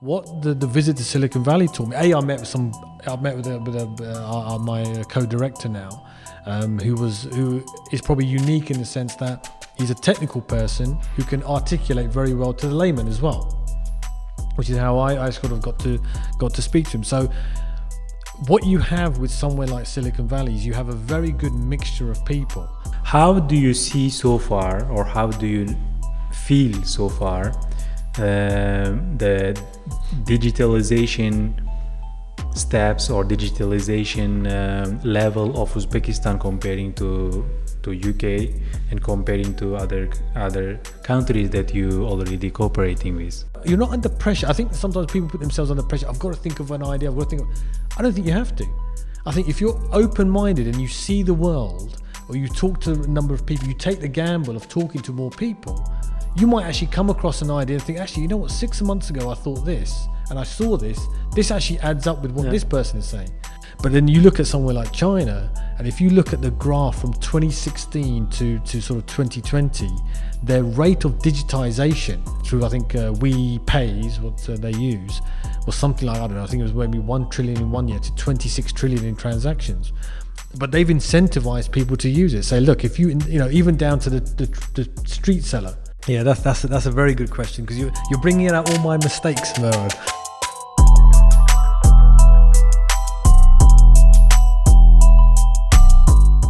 What the visit to Silicon Valley taught me, I met with my co-director now, who is probably unique in the sense that he's a technical person who can articulate very well to the layman as well, which is how I sort of got to speak to him. So what you have with somewhere like Silicon Valley is you have a very good mixture of people. How do you see so far, or how do you feel so far, the digitalization steps or digitalization level of Uzbekistan comparing to UK and comparing to other countries that you already cooperating with? You're not under pressure. I think sometimes people put themselves under pressure. I've got to think of an idea. I don't think you have to. I think if you're open-minded and you see the world, or you talk to a number of people, you take the gamble of talking to more people, you might actually come across an idea and think, actually, you know what, 6 months ago I thought this, and I saw this actually adds up with what this person is saying. But then you look at somewhere like China, and if you look at the graph from 2016 to sort of 2020, their rate of digitization through, I think, WePay is what they use, was something like, I don't know, I think it was maybe 1 trillion in 1 year to 26 trillion in transactions. But they've incentivized people to use it. Say, look, if you even down to the street seller. Yeah, that's a very good question, because you're bringing out all my mistakes, Mero.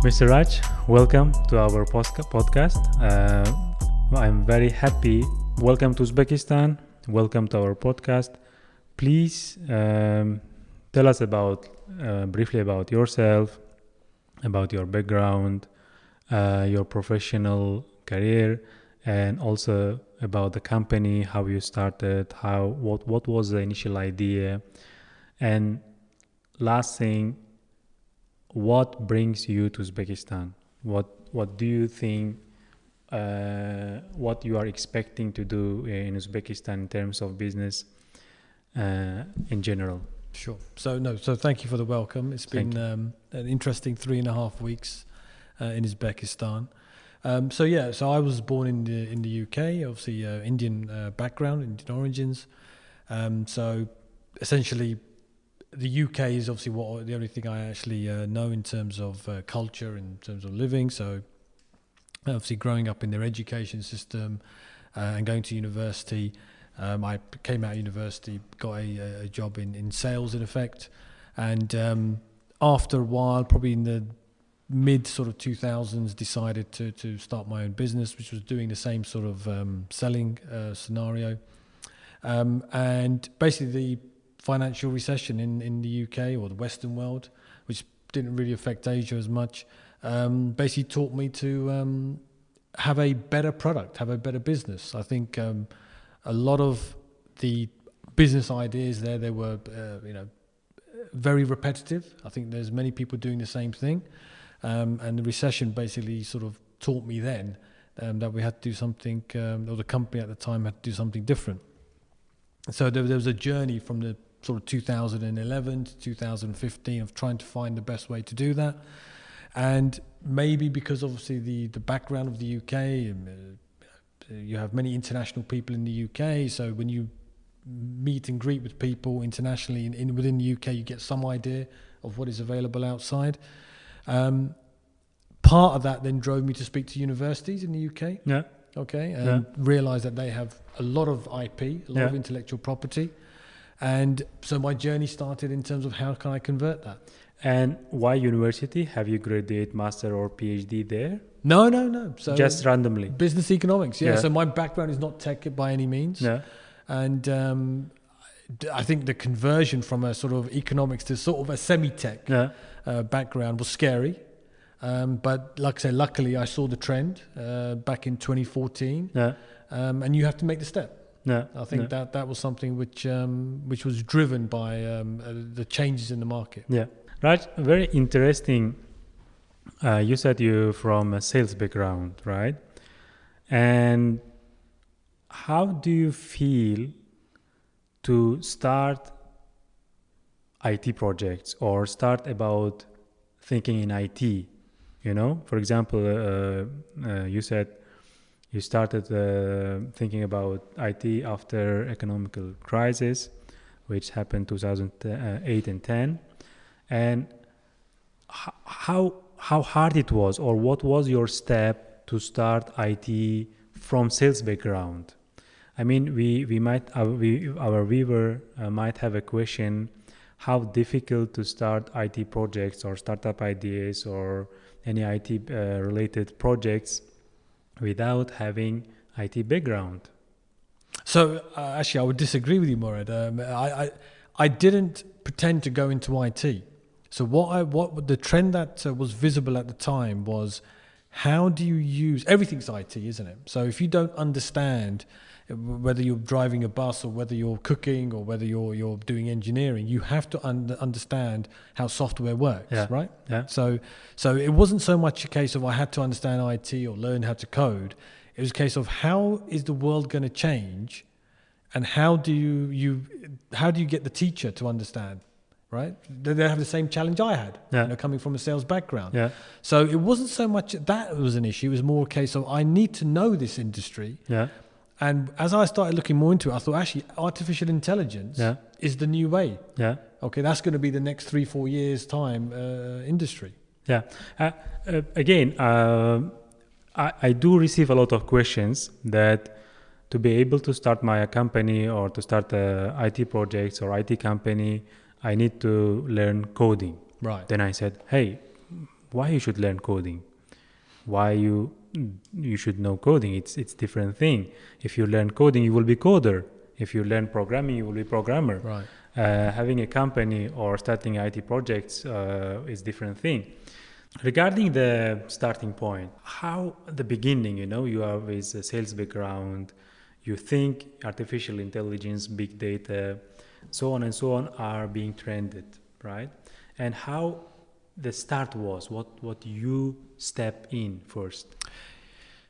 Mr. Raj, welcome to our podcast. I'm very happy. Welcome to Uzbekistan. Welcome to our podcast. Please tell us briefly about yourself, about your background, your professional career, and also about the company, how you started, what was the initial idea, and last thing, what brings you to Uzbekistan? What do you think? What you are expecting to do in Uzbekistan in terms of business in general? Sure. So thank you for the welcome. It's been an interesting 3.5 weeks in Uzbekistan. So I was born in the UK, obviously Indian background, Indian origins. So essentially, the UK is obviously the only thing I actually know in terms of culture, in terms of living. So obviously growing up in their education system and going to university. I came out of university, got a job in sales in effect, and after a while, probably in the mid sort of 2000s, decided to start my own business, which was doing the same sort of selling scenario, and basically the financial recession in the UK or the Western world, which didn't really affect Asia as much, basically taught me to have a better product, have a better business. I think a lot of the business ideas they were very repetitive. I think there's many people doing the same thing. And the recession basically sort of taught me then that we had to do something, or the company at the time had to do something different. So there was a journey from the sort of 2011 to 2015 of trying to find the best way to do that. And maybe because obviously the background of the UK, you have many international people in the UK, so when you meet and greet with people internationally within the UK, you get some idea of what is available outside. Part of that then drove me to speak to universities in the UK. Yeah. Okay. And realize that they have a lot of IP, a lot of intellectual property. And so my journey started in terms of how can I convert that. And why university? Have you graduated master or PhD there? No. So just randomly. Business economics. Yeah. So my background is not tech by any means. Yeah. And I think the conversion from a sort of economics to sort of a semi-tech background was scary. But like I say, luckily I saw the trend back in 2014. Yeah. And you have to make the step. Yeah. I think that was something which was driven by the changes in the market. Yeah. Raj, very interesting. You said you're from a sales background, right? And how do you feel to start IT projects or start about thinking in IT? You know, for example, you said you started thinking about IT after economical crisis. which happened 2008 and 10. And how hard it was, or what was your step to start IT from sales background? I mean, our viewer might have a question: how difficult to start IT projects or startup ideas or any IT related projects without having IT background? So actually, I would disagree with you, Murad. I didn't pretend to go into IT. So what the trend that was visible at the time was, how do you use, everything's IT, isn't it? So if you don't understand whether you're driving a bus or whether you're cooking or whether you're doing engineering, you have to understand how software works, right? Yeah. So it wasn't so much a case of I had to understand IT or learn how to code. It was a case of how is the world going to change, and how do you get the teacher to understand, right? They have the same challenge I had, coming from a sales background. Yeah. So it wasn't so much that was an issue. It was more a case of I need to know this industry. Yeah. And as I started looking more into it, I thought actually artificial intelligence is the new way. Yeah. Okay, that's going to be the next 3-4 years time industry. Yeah. Again, I do receive a lot of questions that to be able to start my company or to start IT projects or IT company, I need to learn coding. Right. Then I said, hey, why you should learn coding? Why you should know coding? It's different thing. If you learn coding, you will be coder. If you learn programming, you will be programmer. Right. Having a company or starting IT projects is different thing. Regarding the starting point, how at the beginning, you are with a sales background, you think artificial intelligence, big data, so on and so on are being trended, right? And how the start was, what you step in first?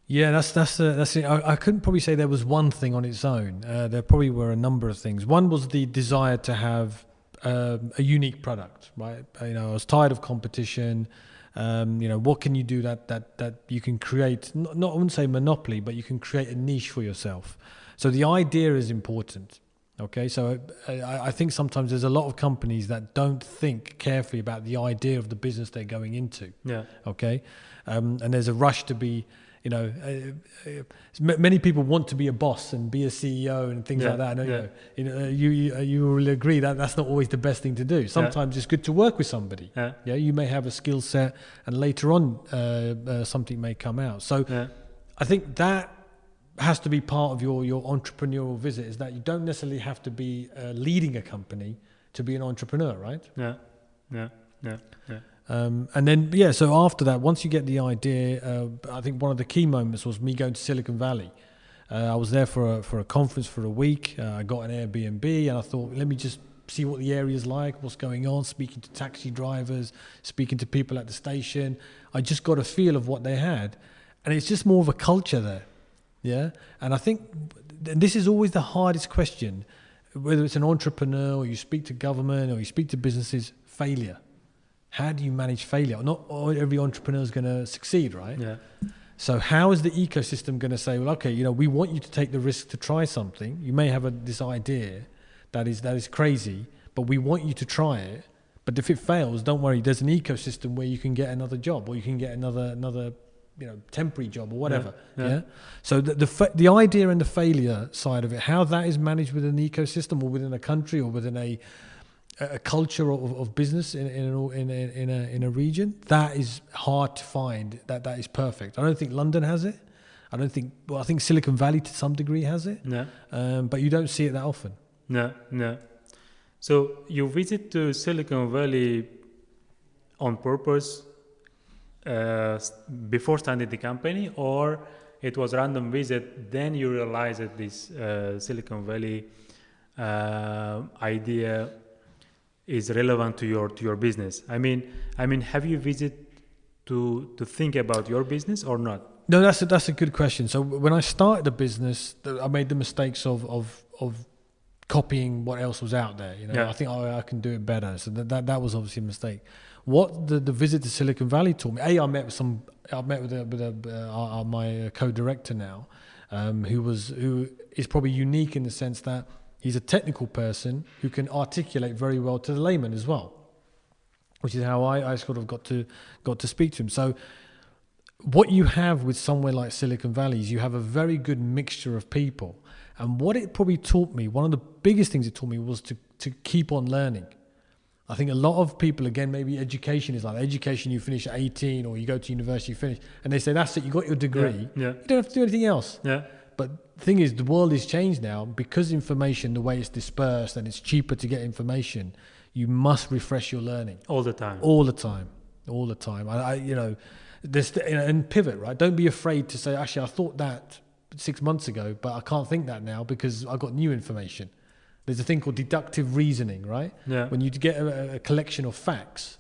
Yeah, that's it. I couldn't probably say there was one thing on its own. There probably were a number of things. One was the desire to have a unique product, right? I was tired of competition. What can you do that you can create? Not I wouldn't say monopoly, but you can create a niche for yourself. So the idea is important. Okay, so I think sometimes there's a lot of companies that don't think carefully about the idea of the business they're going into. Yeah. Okay, and there's a rush to be, many people want to be a boss and be a CEO and things like that. You will agree that that's not always the best thing to do. Sometimes it's good to work with somebody. Yeah, you may have a skill set, and later on something may come out. So I think that has to be part of your entrepreneurial visit, is that you don't necessarily have to be leading a company to be an entrepreneur, right? Yeah. And then, so after that, once you get the idea, I think one of the key moments was me going to Silicon Valley. I was there for a conference for a week. I got an Airbnb, and I thought, let me just see what the area is like, what's going on, speaking to taxi drivers, speaking to people at the station. I just got a feel of what they had. And it's just more of a culture there. Yeah. And I think this is always the hardest question, whether it's an entrepreneur or you speak to government or you speak to businesses, failure. How do you manage failure? Not every entrepreneur is going to succeed, right? Yeah. So how is the ecosystem going to say, well, okay, we want you to take the risk to try something. You may have this idea that is crazy, but we want you to try it. But if it fails, don't worry. There's an ecosystem where you can get another job, or you can get another temporary job or whatever. Yeah. So the idea and the failure side of it, how that is managed within an ecosystem or within a country or within a culture of business in a region, that is hard to find. That is perfect. I don't think London has it. I think Silicon Valley to some degree has it. No. But you don't see it that often. No. So you visit to Silicon Valley on purpose before starting the company, or it was random visit, then you realized that this Silicon Valley idea is relevant to your business? I mean, have you visited to think about your business or not? No, that's a good question. So when I started the business, I made the mistakes of copying what else was out there. I think I can do it better. So that was obviously a mistake. What the visit to Silicon Valley taught me, I met with my co-director now, who is probably unique in the sense that He's a technical person who can articulate very well to the layman as well, which is how I sort of got to speak to him. So what you have with somewhere like Silicon Valley is you have a very good mixture of people. And what it probably taught me, one of the biggest things it taught me was to keep on learning. I think a lot of people, again, maybe education is like education, you finish at 18 or you go to university, you finish, and they say, that's it, you got your degree. Yeah. You don't have to do anything else. Yeah. But the thing is, the world is changed now because information, the way it's dispersed and it's cheaper to get information, you must refresh your learning. All the time. All the time. And pivot, right? Don't be afraid to say, actually, I thought that 6 months ago, but I can't think that now because I got new information. There's a thing called deductive reasoning, right? Yeah. When you get a collection of facts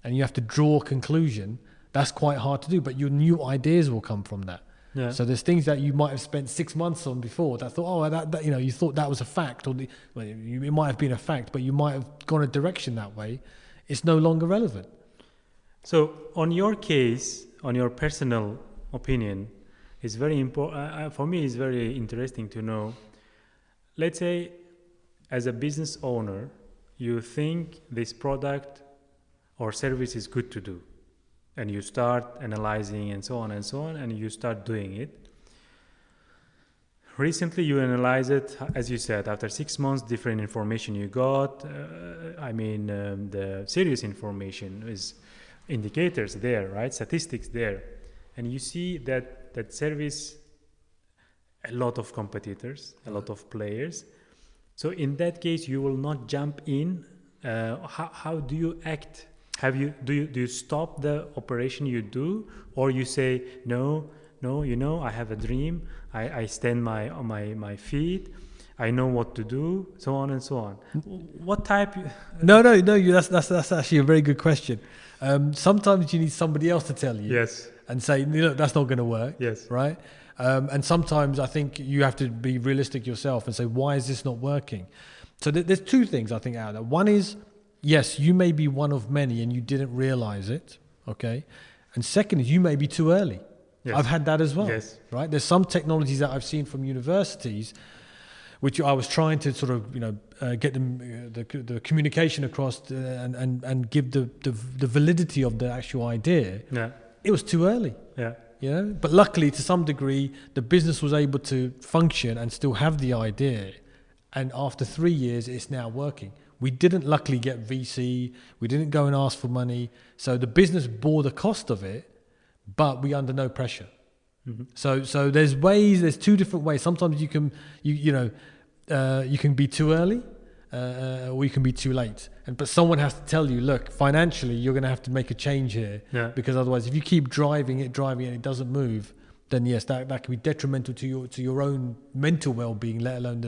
and you have to draw a conclusion, that's quite hard to do, but your new ideas will come from that. Yeah. So there's things that you might have spent 6 months on before that thought, that you thought that was a fact, or it might have been a fact, but you might have gone a direction that way. It's no longer relevant. So on your case, on your personal opinion, it's very important. For me, it's very interesting to know. Let's say, as a business owner, you think this product or service is good to do, and you start analyzing and so on, and you start doing it. Recently, you analyze it, as you said, after 6 months, different information you got. The serious information is indicators there, right? Statistics there. And you see that service, a lot of competitors, a lot of players. So in that case, you will not jump in. How do you act? Do you stop the operation you do, or you say no? I have a dream. I stand on my feet. I know what to do, so on and so on. What type? No. That's actually a very good question. Sometimes you need somebody else to tell you. Yes. And say, that's not going to work. Yes. Right. And sometimes I think you have to be realistic yourself and say, why is this not working? So there's two things I think out there. One is, yes, you may be one of many and you didn't realize it. Okay. And second is, you may be too early. Yes. I've had that as well. Yes. Right. There's some technologies that I've seen from universities, which I was trying to sort of, get them the communication across and give the validity of the actual idea. Yeah. It was too early. Yeah. But luckily, to some degree, the business was able to function and still have the idea. And after 3 years, it's now working. We didn't luckily get VC. We didn't go and ask for money. So the business bore the cost of it, but we under no pressure. Mm-hmm. So there's two different ways. Sometimes you can be too early, or you can be too late. But someone has to tell you, look, financially, you're going to have to make a change here. Yeah. Because otherwise, if you keep driving it, and it doesn't move, then yes, that can be detrimental to your own mental well-being, let alone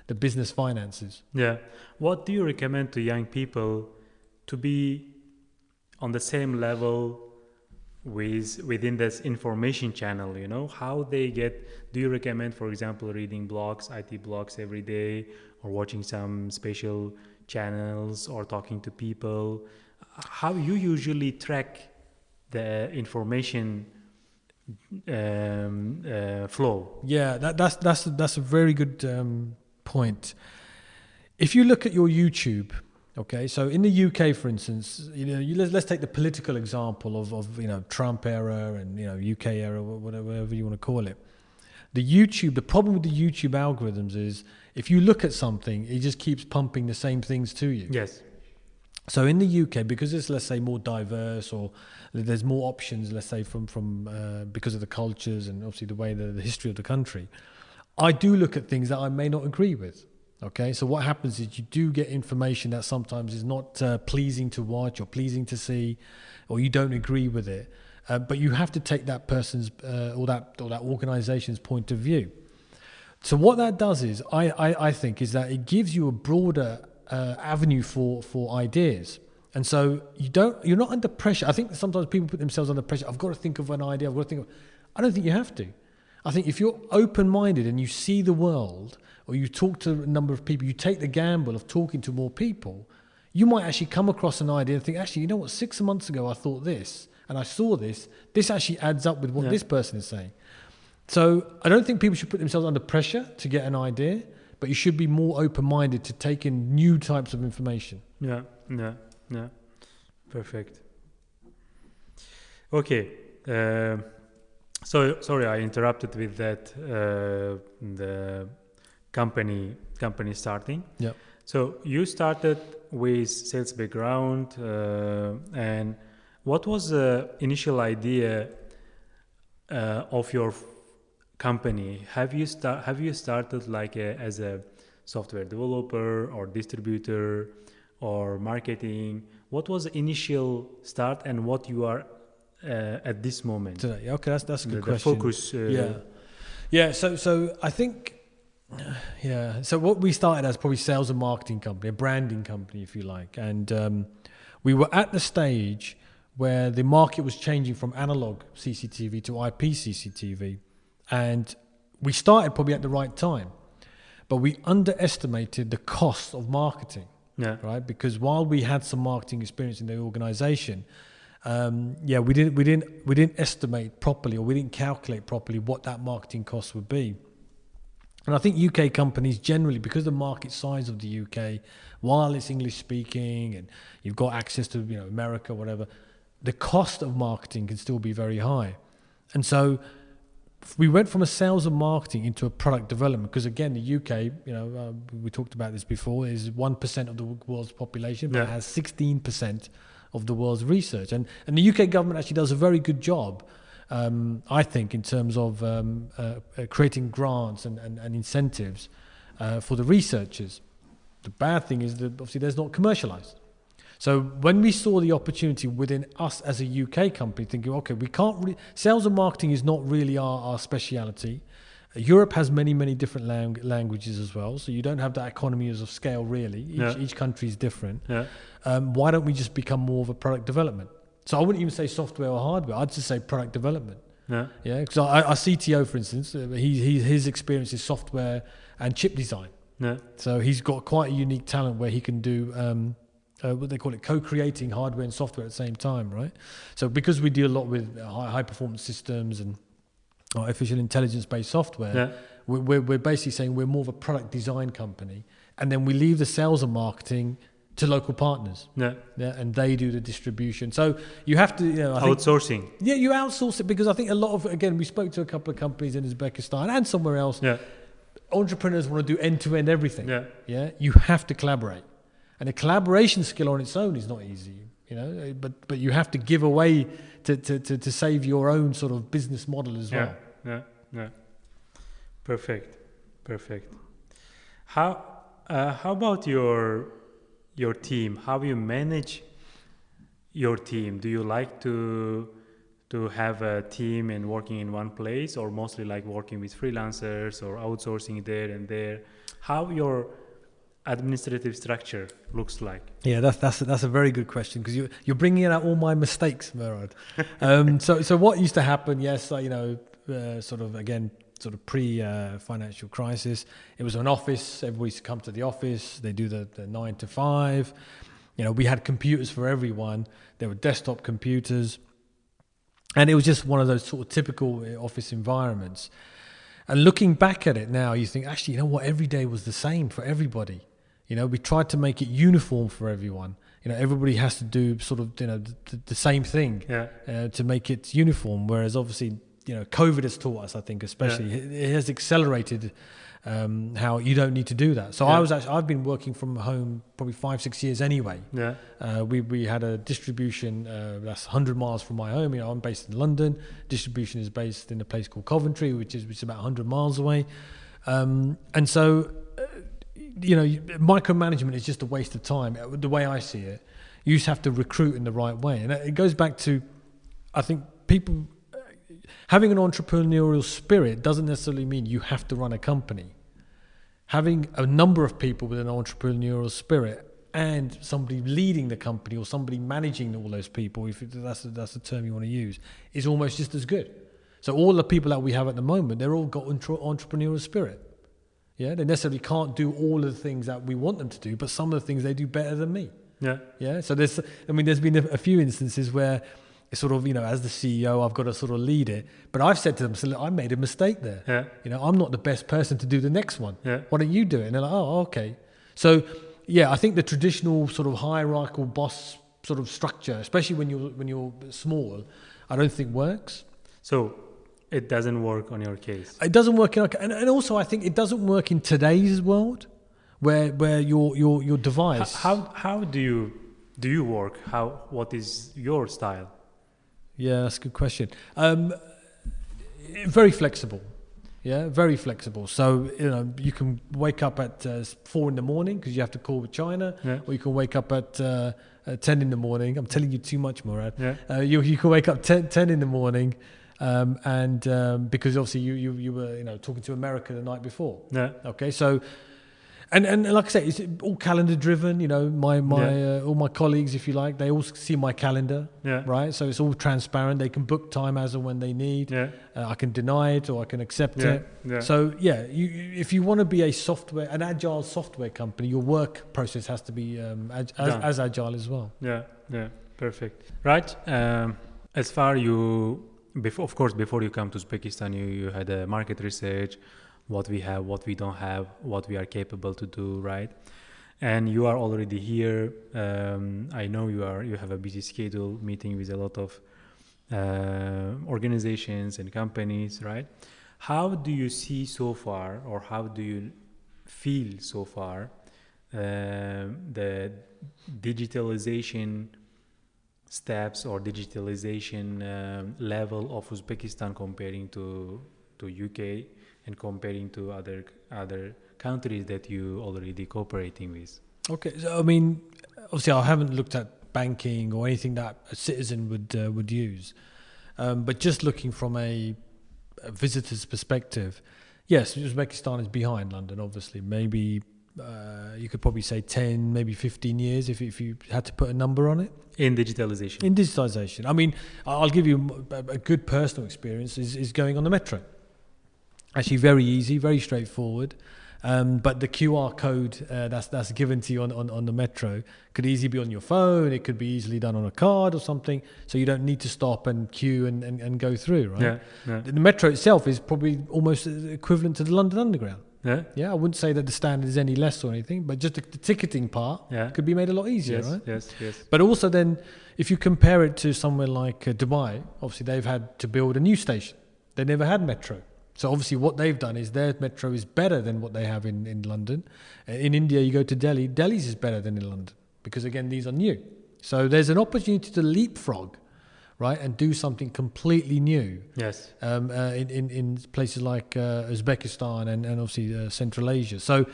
the business finances. Yeah. What do you recommend to young people to be on the same level within this information channel? How they get? Do you recommend, for example, reading blogs, IT blogs every day, or watching some special channels, or talking to people? How you usually track the information flow? Yeah, that's a very good point. If you look at your YouTube, okay, so in the UK, for instance, let's take the political example of Trump era and UK era, whatever you want to call it. The problem with the YouTube algorithms is, if you look at something, it just keeps pumping the same things to you. Yes. So in the UK, because it's, let's say, more diverse, or there's more options, let's say, from because of the cultures and obviously the way the history of the country, I do look at things that I may not agree with. Okay, so what happens is you do get information that sometimes is not pleasing to watch or pleasing to see, or you don't agree with it. But you have to take that person's or that organization's point of view. So what that does is, I think, is that it gives you a broader avenue for ideas. And so you're not under pressure. I think sometimes people put themselves under pressure. I've got to think of an idea. I don't think you have to. I think if you're open-minded and you see the world, or you talk to a number of people, you take the gamble of talking to more people, you might actually come across an idea and think, actually, 6 months ago I thought this, and I saw this actually adds up with what this person is saying. So I don't think people should put themselves under pressure to get an idea, but you should be more open-minded to take in new types of information. Yeah. Perfect. Okay. So sorry, I interrupted with that. The company starting. Yeah. So you started with sales background, and what was the initial idea of your company? Have you started like as a software developer or distributor or marketing? What was the initial start and what you are at this moment? Today. Okay, that's a good question. The focus. Yeah. So I think. Yeah. So what we started as probably sales and marketing company, a branding company, if you like, and we were at the stage where the market was changing from analog CCTV to IP CCTV, and we started probably at the right time, but we underestimated the cost of marketing. Yeah. Right. Because while we had some marketing experience in the organization, we didn't estimate properly, or we didn't calculate properly what that marketing cost would be. And I think UK companies generally, because the market size of the UK, while it's English speaking and you've got access to America, whatever, the cost of marketing can still be very high. And so we went from a sales and marketing into a product development, because again, the UK, we talked about this before, is 1% of the world's population, but it has 16% of the world's research. And the UK government actually does a very good job, I think, in terms of creating grants and incentives for the researchers. The bad thing is that obviously there's not commercialized. So when we saw the opportunity within us as a UK company, thinking, okay, we can't sales and marketing is not really our speciality. Europe has many, many different languages as well. So you don't have that economies of scale really. Each country is different. Yeah. Why don't we just become more of a product development? So I wouldn't even say software or hardware. I'd just say product development. Yeah. Because our CTO, for instance, his experience is software and chip design. Yeah. So he's got quite a unique talent where he can do what they call it, co-creating hardware and software at the same time, right? So because we deal a lot with high performance systems and artificial intelligence based software, we're basically saying we're more of a product design company, and then we leave the sales and marketing to local partners. And they do the distribution. So you have to outsourcing. You outsource it, because I think a lot of, again, we spoke to a couple of companies in Uzbekistan and somewhere else. Entrepreneurs want to do end-to-end everything. You have to collaborate. And a collaboration skill on its own is not easy, but you have to give away to save your own sort of business model as well. Yeah. Perfect. How about your team? How you manage your team? Do you like to have a team and working in one place, or mostly like working with freelancers or outsourcing there and there? How your administrative structure looks like? Yeah, that's a very good question, because you're bringing out all my mistakes, Murad. So what used to happen? Yes, sort of pre financial crisis, it was an office. Everybody used to come to the office. They do the 9 to 5. We had computers for everyone. There were desktop computers, and it was just one of those sort of typical office environments. And looking back at it now, you think, actually, what? Every day was the same for everybody. We tried to make it uniform for everyone. Everybody has to do sort of, the same thing to make it uniform. Whereas obviously, COVID has taught us, I think, especially, it has accelerated how you don't need to do that. So I've been working from home probably 5-6 years anyway. We had a distribution that's 100 miles from my home. I'm based in London. Distribution is based in a place called Coventry, which is about 100 miles away. And so, micromanagement is just a waste of time. The way I see it, you just have to recruit in the right way. And it goes back to, I think, people having an entrepreneurial spirit doesn't necessarily mean you have to run a company. Having a number of people with an entrepreneurial spirit and somebody leading the company, or somebody managing all those people, if that's the term you want to use, is almost just as good. So all the people that we have at the moment, they're all got entrepreneurial spirit. They necessarily can't do all of the things that we want them to do, but some of the things they do better than me. So there's been a few instances where It's sort of, as the CEO, I've got to sort of lead it. But I've said to them, so look, I made a mistake there. Yeah. I'm not the best person to do the next one. Yeah. Why don't you do it? And they're like, oh, okay. So, I think the traditional sort of hierarchical boss sort of structure, especially when you're small, I don't think works. So it doesn't work on your case. It doesn't work and also I think it doesn't work in today's world where your device. How do you work? What is your style? Yeah, that's a good question. Very flexible. Yeah, very flexible. So, you can wake up at 4 in the morning because you have to call with China, or you can wake up at 10 in the morning. I'm telling you too much, Murad. Yeah. You can wake up 10 in the morning, and because obviously you were talking to America the night before. Yeah. Okay, so. And like I say, it's all calendar driven. My all my colleagues, if you like, they all see my calendar, right? So it's all transparent. They can book time as and when they need. Yeah. I can deny it or I can accept it. Yeah. So if you want to be an agile software company, your work process has to be as agile as well. Yeah. Perfect. Right. As far before you come to Uzbekistan, you had a market research. What we have, what we don't have, what we are capable to do, right? And you are already here. I know you have a busy schedule, meeting with a lot of organizations and companies, right? How do you see so far, or how do you feel so far, the digitalization steps or digitalization level of Uzbekistan comparing to UK? And comparing to other countries that you already cooperating with? Okay, so I mean, obviously I haven't looked at banking or anything that a citizen would use, but just looking from a visitor's perspective, yes, Uzbekistan is behind London. Obviously, maybe you could probably say 10, maybe 15 years if you had to put a number on it. In digitalization. In digitalization, I mean, I'll give you a good personal experience is going on the metro. Actually, very easy, very straightforward. But the QR code that's given to you on the metro could easily be on your phone. It could be easily done on a card or something. So you don't need to stop and queue and go through, right? Yeah. The metro itself is probably almost equivalent to the London Underground. Yeah. I wouldn't say that the standard is any less or anything, but just the ticketing part could be made a lot easier, right? Yes. But also then, if you compare it to somewhere like Dubai, obviously they've had to build a new station. They never had metro. So obviously what they've done is their metro is better than what they have in London. In India, you go to Delhi. Delhi's is better than in London because, again, these are new. So there's an opportunity to leapfrog, right, and do something completely new. Yes. In places like Uzbekistan and obviously Central Asia. So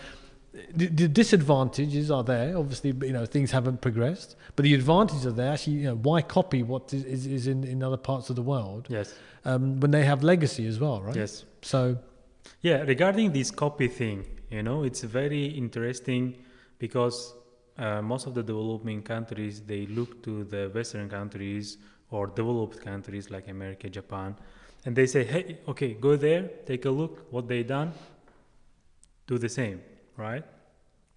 the disadvantages are there. Obviously, things haven't progressed. But the advantages are there. Actually, why copy what is in other parts of the world? Yes. When they have legacy as well, right? Yes. So, regarding this copy thing, it's very interesting because most of the developing countries, they look to the Western countries or developed countries like America, Japan, and they say, hey, okay, go there, take a look what they done, do the same, right?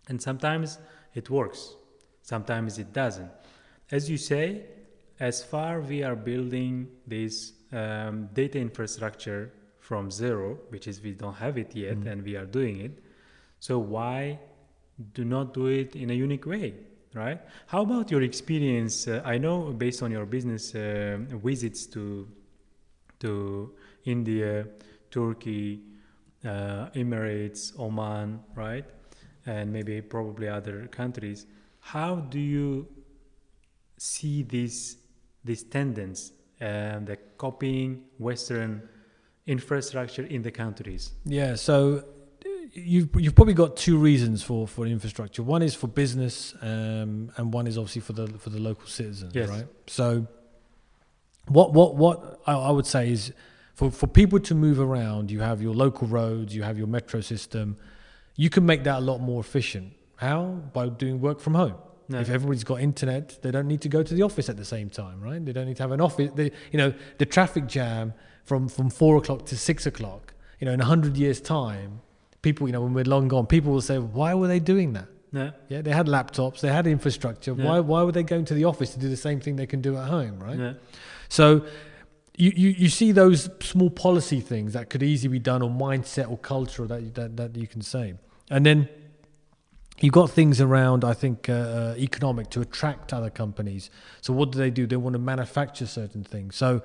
And sometimes it works, sometimes it doesn't. As you say, as far we are building this data infrastructure from zero, which is we don't have it yet, and we are doing it. So why do not do it in a unique way, right? How about your experience? I know based on your business visits to India, Turkey, Emirates, Oman, right? And maybe probably other countries. How do you see this tendency, the copying Western infrastructure in the countries? Yeah, so you've probably got two reasons for infrastructure. One is for business, and one is obviously for the local citizens, yes. right? So what I would say is for people to move around, you have your local roads, you have your metro system. You can make that a lot more efficient. How? By doing work from home. No. If everybody's got internet, they don't need to go to the office at the same time, right? They don't need to have an office. The traffic jam from 4 o'clock to 6 o'clock, in 100 years' time, people, when we're long gone, people will say, why were they doing that? No. Yeah, they had laptops, they had infrastructure. No. Why were they going to the office to do the same thing they can do at home, right? No. So you see those small policy things that could easily be done, or mindset or culture that you can say. And then you've got things around, I think, economic to attract other companies. So what do? They want to manufacture certain things. So,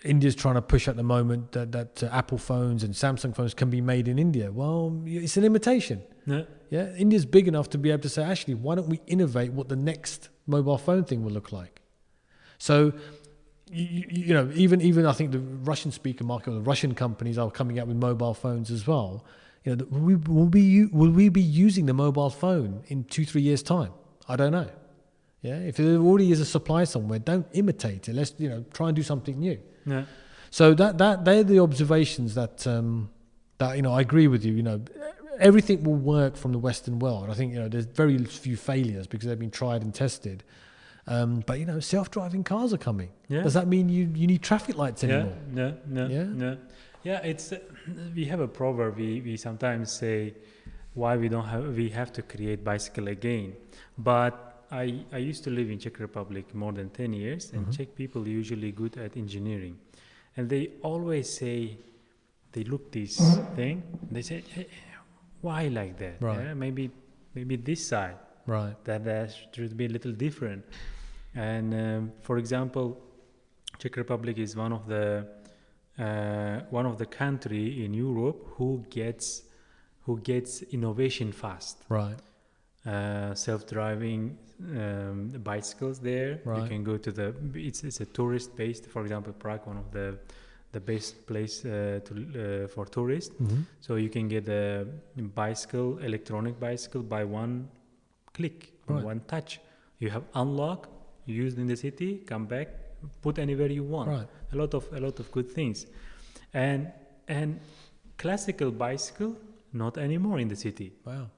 India's trying to push at the moment that Apple phones and Samsung phones can be made in India. Well, it's an imitation. Yeah. India's big enough to be able to say, actually, why don't we innovate what the next mobile phone thing will look like? So, even I think the Russian speaker market, or the Russian companies are coming out with mobile phones as well. Will we be using the mobile phone in 2-3 years' time? I don't know. Yeah, if there already is a supply somewhere, don't imitate it. Let's try and do something new. Yeah. So that they're the observations that I agree with you. Everything will work from the Western world. I think there's very few failures because they've been tried and tested. But self-driving cars are coming. Yeah. Does that mean you need traffic lights anymore? Yeah. It's we have a proverb. We sometimes say why we have to create bicycle again. But I used to live in Czech Republic more than 10 years, and Czech people usually good at engineering, and they always say they look this thing. They say, hey, why like that? Right. Yeah, maybe this side. Right. That should be a little different. And for example, Czech Republic is one of the country in Europe who gets innovation fast. Right. Self-driving bicycles there. Right. You can go to it's a tourist based. For example, Prague, one of the best place for tourists. Mm-hmm. So you can get a electronic bicycle by one click, right. one touch. You have unlock, used in the city, come back, put anywhere you want. Right. A lot of good things, and classical bicycle not anymore in the city. Wow.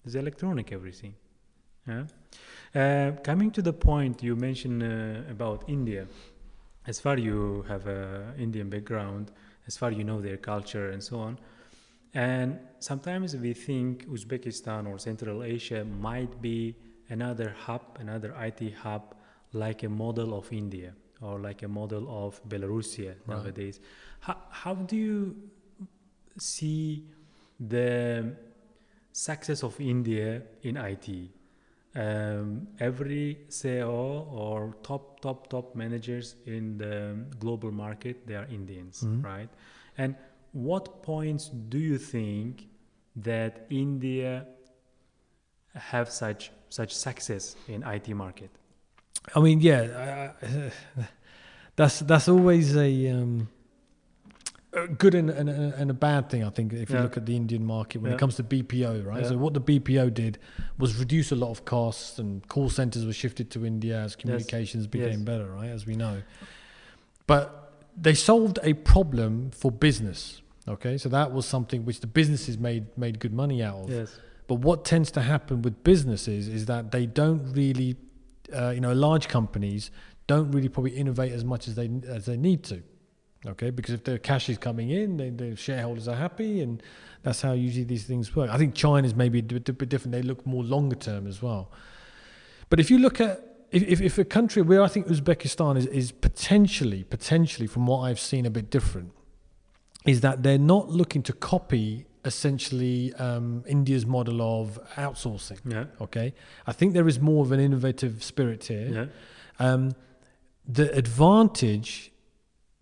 It's electronic everything. Yeah. Coming to the point you mentioned about India, as far you have a Indian background, as far you know their culture and so on, and sometimes we think Uzbekistan or Central Asia might be another IT hub, like a model of India or like a model of Belarusia nowadays. How do you see the success of India in IT? Every CEO or top managers in the global market, they are Indians, right? And what points do you think that India have such success in IT market? I mean, that's always a good and a bad thing, I think, if you look at the Indian market when it comes to BPO, right? So what the BPO did was reduce a lot of costs, and call centers were shifted to India as communications became better, right? As we know. But they solved a problem for business, okay? So that was something which the businesses made good money out of. Yes. But what tends to happen with businesses is that they don't really, large companies don't really probably innovate as much as they need to. Okay, because if their cash is coming in, the shareholders are happy, and that's how usually these things work. I think China's maybe a bit different. They look more longer term as well. But if you look at if a country where I think Uzbekistan is potentially from what I've seen a bit different, is that they're not looking to copy essentially India's model of outsourcing. Yeah. Okay, I think there is more of an innovative spirit here. Yeah. The advantage,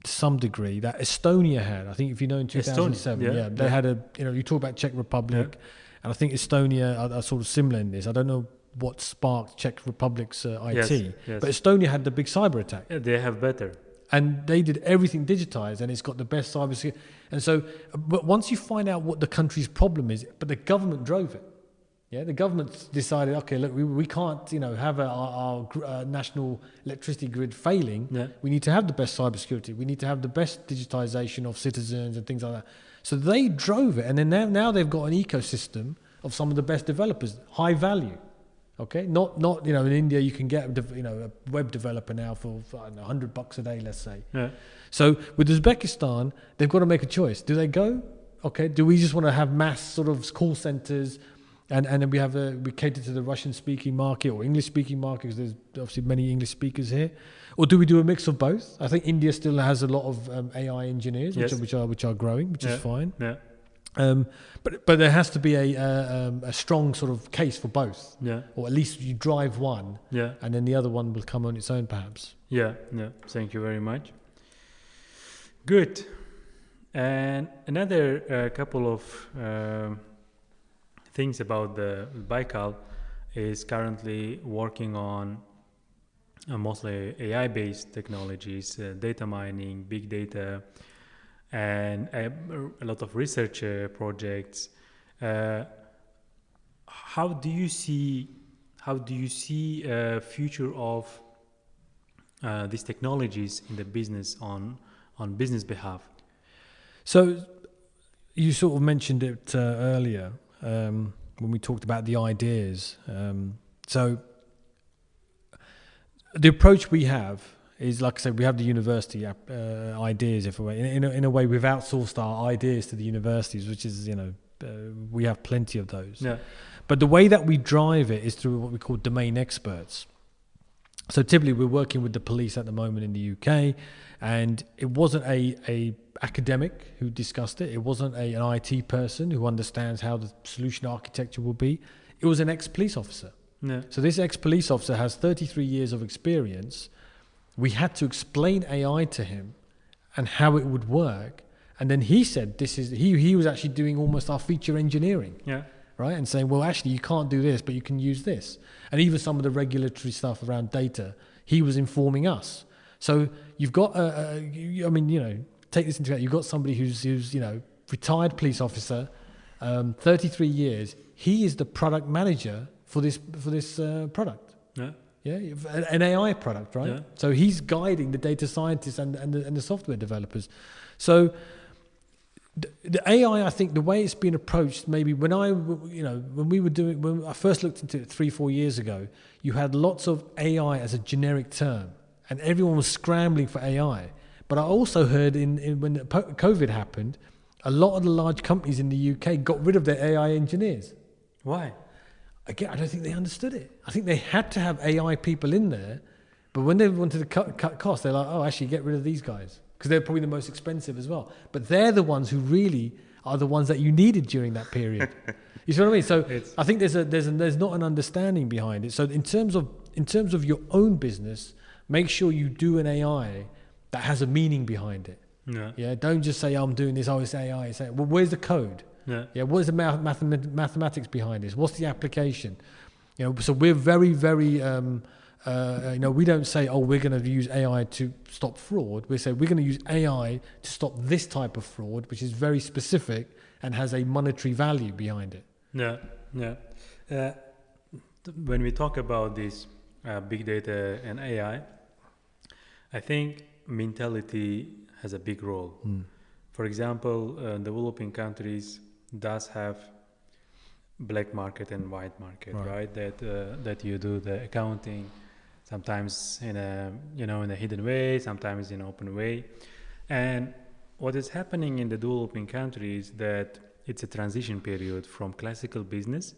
to some degree, that Estonia had. I think if you know in 2007, they had you talk about Czech Republic, and I think Estonia are sort of similar in this. I don't know what sparked Czech Republic's IT, yes. but Estonia had the big cyber attack. Yeah, they have better. And they did everything digitized, and it's got the best cyber security. And so, but once you find out what the country's problem is, but the government drove it. Yeah, the government decided, okay, look, we can't, have our national electricity grid failing. Yeah. We need to have the best cybersecurity. We need to have the best digitization of citizens and things like that. So they drove it, and then now they've got an ecosystem of some of the best developers, high value. Okay, not in India you can get a web developer now for $100 a day, let's say. Yeah. So with Uzbekistan, they've got to make a choice. Do they go? Okay, do we just want to have mass sort of call centers? And then we cater to the Russian speaking market or English speaking market, because there's obviously many English speakers here. Or do we do a mix of both? I think India still has a lot of AI engineers, which are growing, which is fine. Yeah. But there has to be a strong sort of case for both. Yeah. Or at least you drive one. Yeah. And then the other one will come on its own, perhaps. Yeah. Thank you very much. Good. And another couple of things about the Bikal is currently working on mostly AI-based technologies, data mining, big data, and a lot of research projects. How do you see future of these technologies in the business on business behalf? So you sort of mentioned it earlier when we talked about the ideas. So the approach we have is, like I said, we have the university ideas. If in a way, we've outsourced our ideas to the universities, which is, we have plenty of those. Yeah. But the way that we drive it is through what we call domain experts. So typically, we're working with the police at the moment in the UK, and it wasn't a academic who discussed it. It wasn't an IT person who understands how the solution architecture will be. It was an ex-police officer. Yeah. So this ex-police officer has 33 years of experience. We had to explain AI to him and how it would work. And then he said, he was actually doing almost our feature engineering. Yeah. Right? And saying, well, actually, you can't do this, but you can use this. And even some of the regulatory stuff around data, he was informing us. So you've got, take this into account. You've got somebody who's retired police officer, 33 years. He is the product manager for this product. Yeah. Yeah, an AI product, right? Yeah. So he's guiding the data scientists and the software developers. So the AI, I think the way it's been approached, maybe when I first looked into it 3-4 years ago, you had lots of AI as a generic term, and everyone was scrambling for AI. But I also heard when COVID happened, a lot of the large companies in the UK got rid of their AI engineers. Why? Again, I don't think they understood it. I think they had to have AI people in there, but when they wanted to cut costs, they're like, oh, actually get rid of these guys, because they're probably the most expensive as well. But they're the ones who really are the ones that you needed during that period. You see what I mean? So I think there's not an understanding behind it. So in terms of your own business, make sure you do an AI that has a meaning behind it. Yeah. Yeah. Don't just say, I'm doing this. Oh, it's AI. It's AI. Well, where's the code? Yeah. What is the mathematics behind this? What's the application? So we're very, very, we don't say, oh, we're going to use AI to stop fraud. We say we're going to use AI to stop this type of fraud, which is very specific and has a monetary value behind it. Yeah. When we talk about this big data and AI, I think mentality has a big role. For example, developing countries does have black market and white market, right? That you do the accounting sometimes in a hidden way, sometimes in an open way. And what is happening in the developing countries that it's a transition period from classical business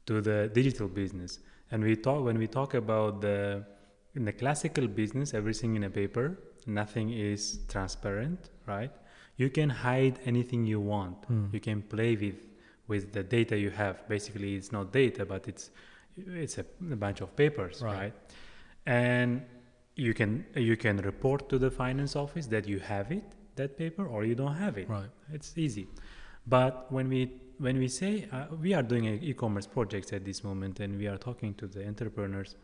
to the digital business. And when we talk about in the classical business, everything in a paper, nothing is transparent, right? You can hide anything you want. You can play with the data you have. Basically, it's not data, but it's a bunch of papers, right? And you can report to the finance office that you have that paper, or you don't have it. Right. It's easy. But when we say we are doing e-commerce projects at this moment, and we are talking to the entrepreneurs,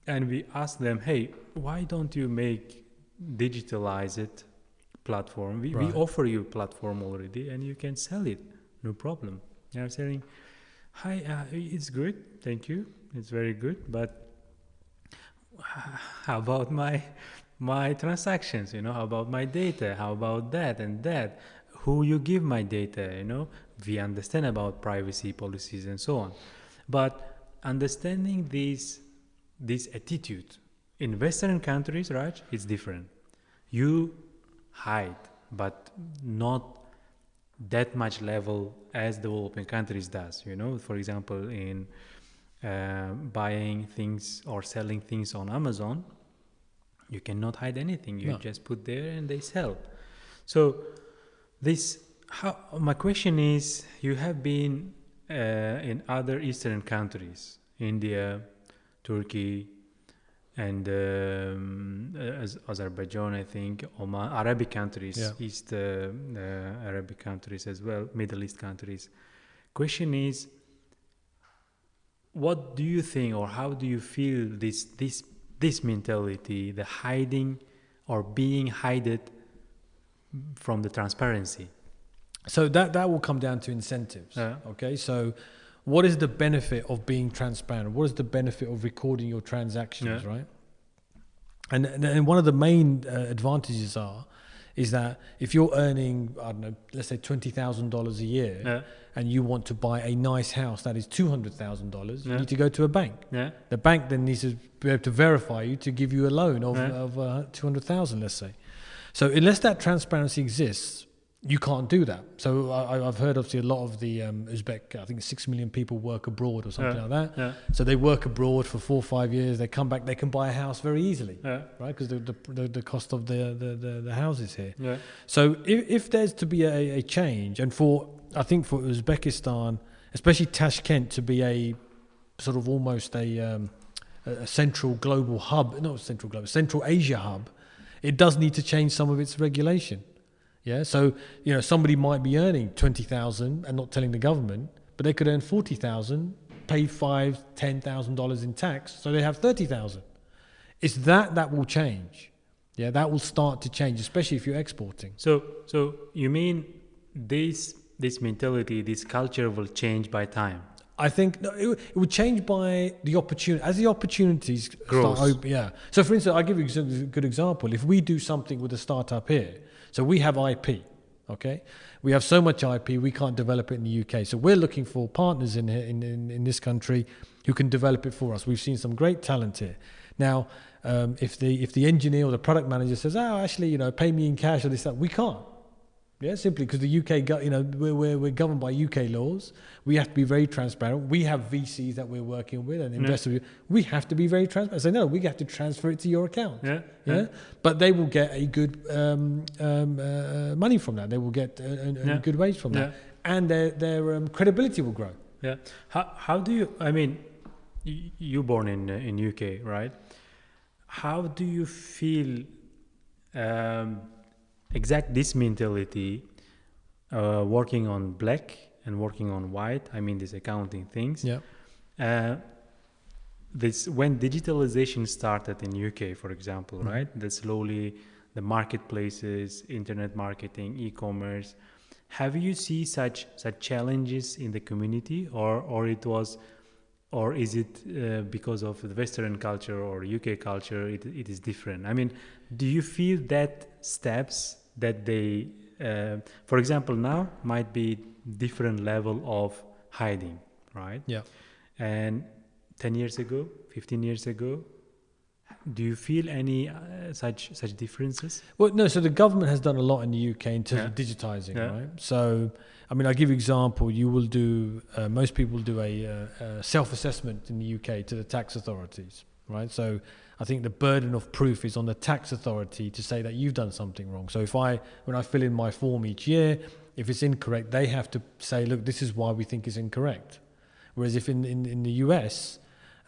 and we ask them, hey, why don't you digitalize it? Platform. We offer you platform already, and you can sell it, no problem. They are saying, hi, it's good, thank you, it's very good, but how about my transactions? How about my data? How about that and that? Who you give my data? We understand about privacy policies and so on, but understanding this attitude in Western countries, Raj, it's different. You hide, but not that much level as developing countries does. For example, in buying things or selling things on Amazon, you cannot hide anything. You just put there and they sell. So my question is, you have been in other Eastern countries, India, Turkey, and Azerbaijan, I think, Oman, Arabic countries, East Arabic countries as well, Middle East countries. Question is, what do you think, or how do you feel this mentality, the hiding or being hidden from the transparency? So that will come down to incentives. Okay, so what is the benefit of being transparent? What is the benefit of recording your transactions, right? And one of the main advantages is that if you're earning, I don't know, let's say $20,000 a year, and you want to buy a nice house that is $200,000, you need to go to a bank. The bank then needs to be able to verify you to give you a loan of 200,000, let's say. So unless that transparency exists, you can't do that. So I've heard obviously a lot of the Uzbek, I think 6 million people work abroad or something like that. So they work abroad for 4 or 5 years. They come back, they can buy a house very easily, right? Because the cost of the houses here. So if there's to be a change, and I think for Uzbekistan, especially Tashkent, to be a sort of almost a central global hub, Central Asia hub, it does need to change some of its regulation. So somebody might be earning 20,000 and not telling the government, but they could earn 40,000, pay $5,000-$10,000 in tax, so they have 30,000. It's that will change. That will start to change, especially if you're exporting. So you mean this mentality, this culture will change by time? I think it would change by the opportunity as the opportunities start open. So for instance, I'll give you a good example. If we do something with a startup here, so we have IP, okay? We have so much IP, we can't develop it in the UK. So we're looking for partners in this country who can develop it for us. We've seen some great talent here. Now, if the engineer or the product manager says, actually, pay me in cash or this, that, we can't. Simply because the UK, we're governed by UK laws. We have to be very transparent. We have VCs that we're working with and investors. We have to be very transparent. So no, we have to transfer it to your account. But they will get a good money from that. They will get a good wage from that, and their credibility will grow. How do you? I mean, you born in UK, right? How do you feel? Exact this mentality, working on black and working on white. I mean, these accounting things. This when digitalization started in UK, for example, right? That slowly the marketplaces, internet marketing, e-commerce. Have you seen such challenges in the community, or is it because of the Western culture or UK culture? It is different. I mean, do you feel that steps that they, for example, now might be different level of hiding, right? And 10 years ago, 15 years ago, do you feel any such differences? Well, no. So the government has done a lot in the UK in terms of digitizing, right? So, I mean, I'll give you an example. You will do, most people do a self-assessment in the UK to the tax authorities, right? So I think the burden of proof is on the tax authority to say that you've done something wrong. So when I fill in my form each year, if it's incorrect, they have to say, look, this is why we think it's incorrect. Whereas if in the US,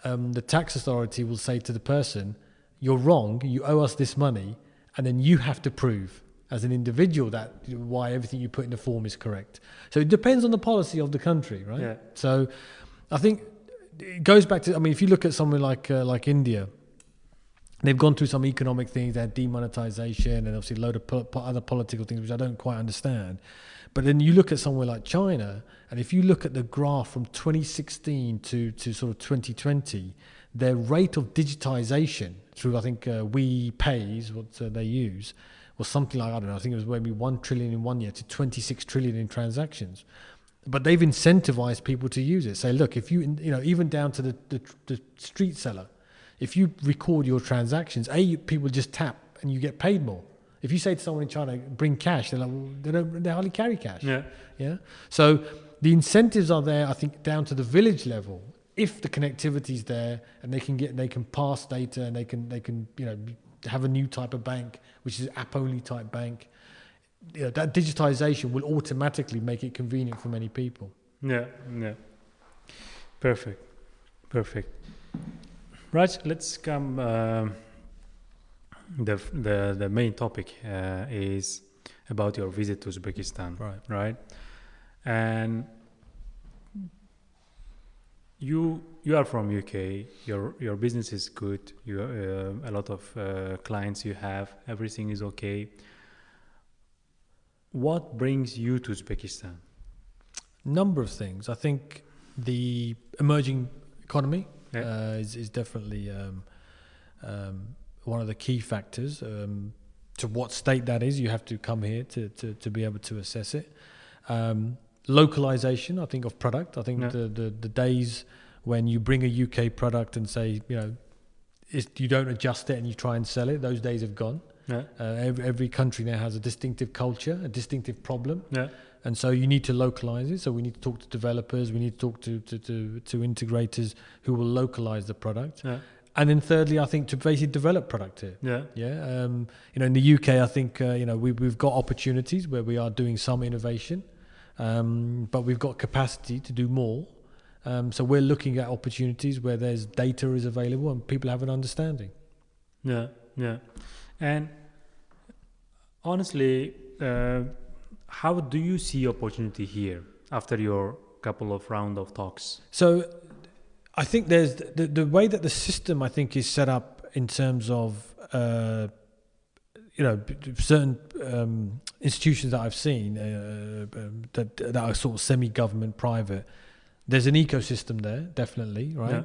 the tax authority will say to the person, you're wrong, you owe us this money, and then you have to prove as an individual that why everything you put in the form is correct. So it depends on the policy of the country, right? So I think it goes back to, I mean, if you look at somewhere like India, they've gone through some economic things, they had demonetization and obviously a load of other political things, which I don't quite understand. But then you look at somewhere like China, and if you look at the graph from 2016 to sort of 2020, their rate of digitization through, I think, WePay is what they use, was something like, I don't know, I think it was maybe 1 trillion in 1 year to 26 trillion in transactions. But they've incentivized people to use it. Say, look, if you even down to the street seller, if you record your transactions, people just tap and you get paid more. If you say to someone in China, bring cash, they're like, well, they hardly carry cash. Yeah. So the incentives are there, I think, down to the village level. If the connectivity's there and they can pass data and they can have a new type of bank, which is app only type bank, that digitization will automatically make it convenient for many people. Yeah. Perfect. Raj, let's come. The main topic is about your visit to Uzbekistan, right? And you are from UK. Your business is good. You a lot of clients you have. Everything is okay. What brings you to Uzbekistan? Number of things. I think the emerging economy is definitely one of the key factors. To what state that is, you have to come here to be able to assess it. Localization, I think, of product. I think the days when you bring a UK product and say, you don't adjust it and you try and sell it, those days have gone. Every country now has a distinctive culture, a distinctive problem. And so you need to localize it. So we need to talk to developers. We need to talk to integrators who will localize the product. And then thirdly, I think to basically develop product here. In the UK, I think we've got opportunities where we are doing some innovation, but we've got capacity to do more. So we're looking at opportunities where there's data is available and people have an understanding. And honestly, how do you see opportunity here after your couple of round of talks? So I think there's the way that the system, I think, is set up in terms of certain institutions that I've seen that are sort of semi-government, private. There's an ecosystem there, definitely, right?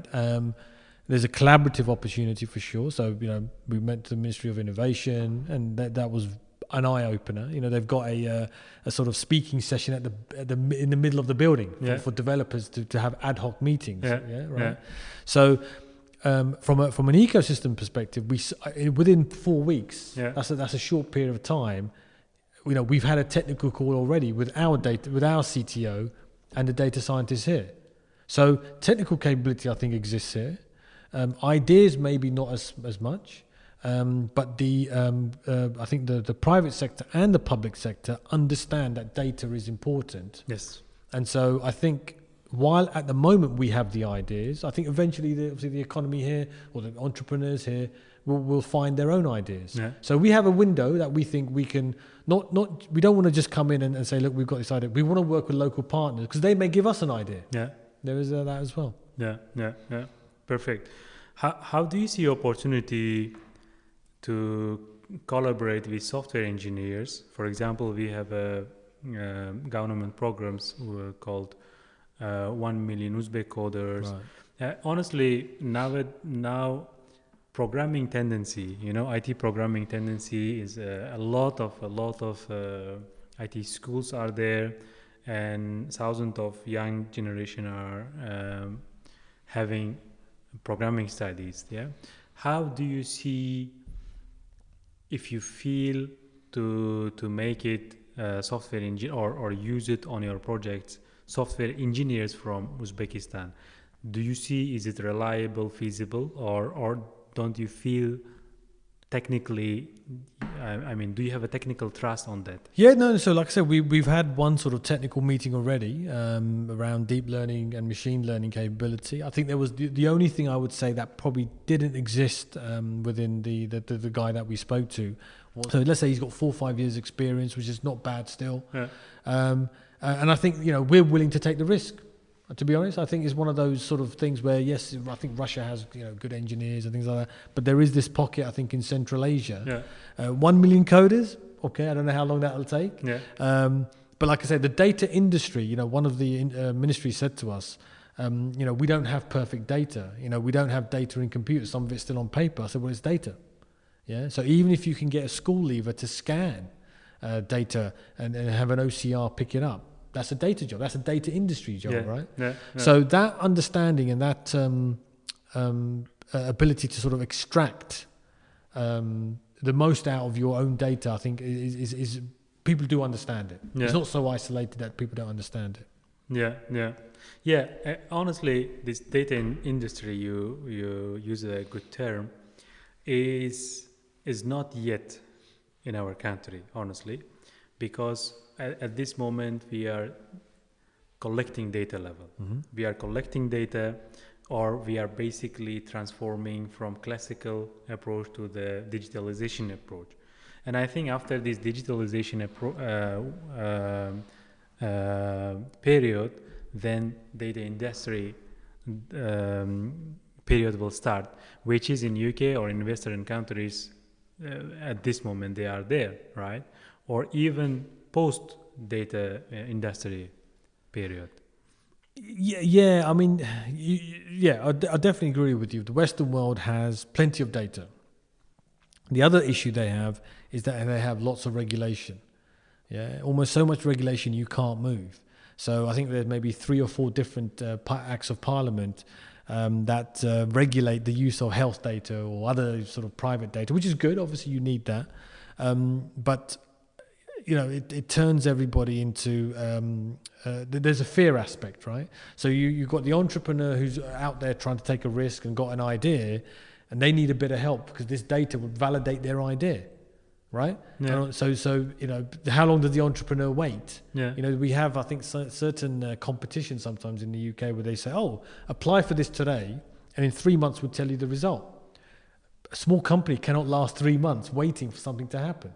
There's a collaborative opportunity for sure. So we went to the Ministry of Innovation, and that was an eye opener. They've got a sort of speaking session in the middle of the building for developers to have ad hoc meetings. So from an ecosystem perspective, within 4 weeks, that's a short period of time. We've had a technical call already with our CTO and the data scientists here. So technical capability, I think, exists here. Ideas maybe not as much. But I think the private sector and the public sector understand that data is important. Yes. And so I think while at the moment we have the ideas, I think eventually the economy here or the entrepreneurs here will find their own ideas. So we have a window that we think we can we don't want to just come in and say, look, we've got this idea. We want to work with local partners because they may give us an idea. There is that as well. Perfect. How do you see opportunity to collaborate with software engineers? For example, we have government programs called 1 million Uzbek coders. Honestly, now programming tendency, IT programming tendency is a lot of IT schools are there, and thousands of young generation are having programming studies. How do you see, if you feel to make it software engineer or use it on your projects, software engineers from Uzbekistan, do you see, is it reliable, feasible, or don't you feel technically, do you have a technical trust on that? So like I said, we've had one sort of technical meeting already around deep learning and machine learning capability. I think there was the only thing I would say that probably didn't exist within the guy that we spoke to. So let's say he's got 4 or 5 years experience, which is not bad still. And I think we're willing to take the risk. To be honest, I think it's one of those sort of things where, yes, I think Russia has good engineers and things like that, but there is this pocket, I think, in Central Asia. 1 million coders, okay, I don't know how long that'll take. But like I said, the data industry, one of the ministries said to us, we don't have perfect data. We don't have data in computers. Some of it's still on paper. I said, well, it's data. So even if you can get a school leaver to scan data and have an OCR pick it up, that's a data job. That's a data industry job, right? So that understanding and that ability to sort of extract the most out of your own data, I think, is people do understand it. Yeah. It's not so isolated that people don't understand it. Honestly, this data industry, you use a good term, is not yet in our country, honestly, because at this moment we are collecting data level. Mm-hmm. We are collecting data, or we are basically transforming from classical approach to the digitalization approach. And I think after this digitalization period, then data industry period will start, which is in UK or in Western countries. At this moment they are there, right? Or even post data industry period. I mean, I definitely agree with you. The Western world has plenty of data. The other issue they have is that they have lots of regulation. Yeah, almost so much regulation you can't move. So I think there's maybe 3 or 4 different acts of parliament that regulate the use of health data or other sort of private data, which is good. Obviously, you need that, but it turns everybody into there's a fear aspect, right? So you've got the entrepreneur who's out there trying to take a risk and got an idea, and they need a bit of help because this data would validate their idea, right? Yeah. So how long does the entrepreneur wait? Yeah. We have, I think, certain competitions sometimes in the UK where they say, "Oh, apply for this today, and in 3 months we'll tell you the result." A small company cannot last 3 months waiting for something to happen.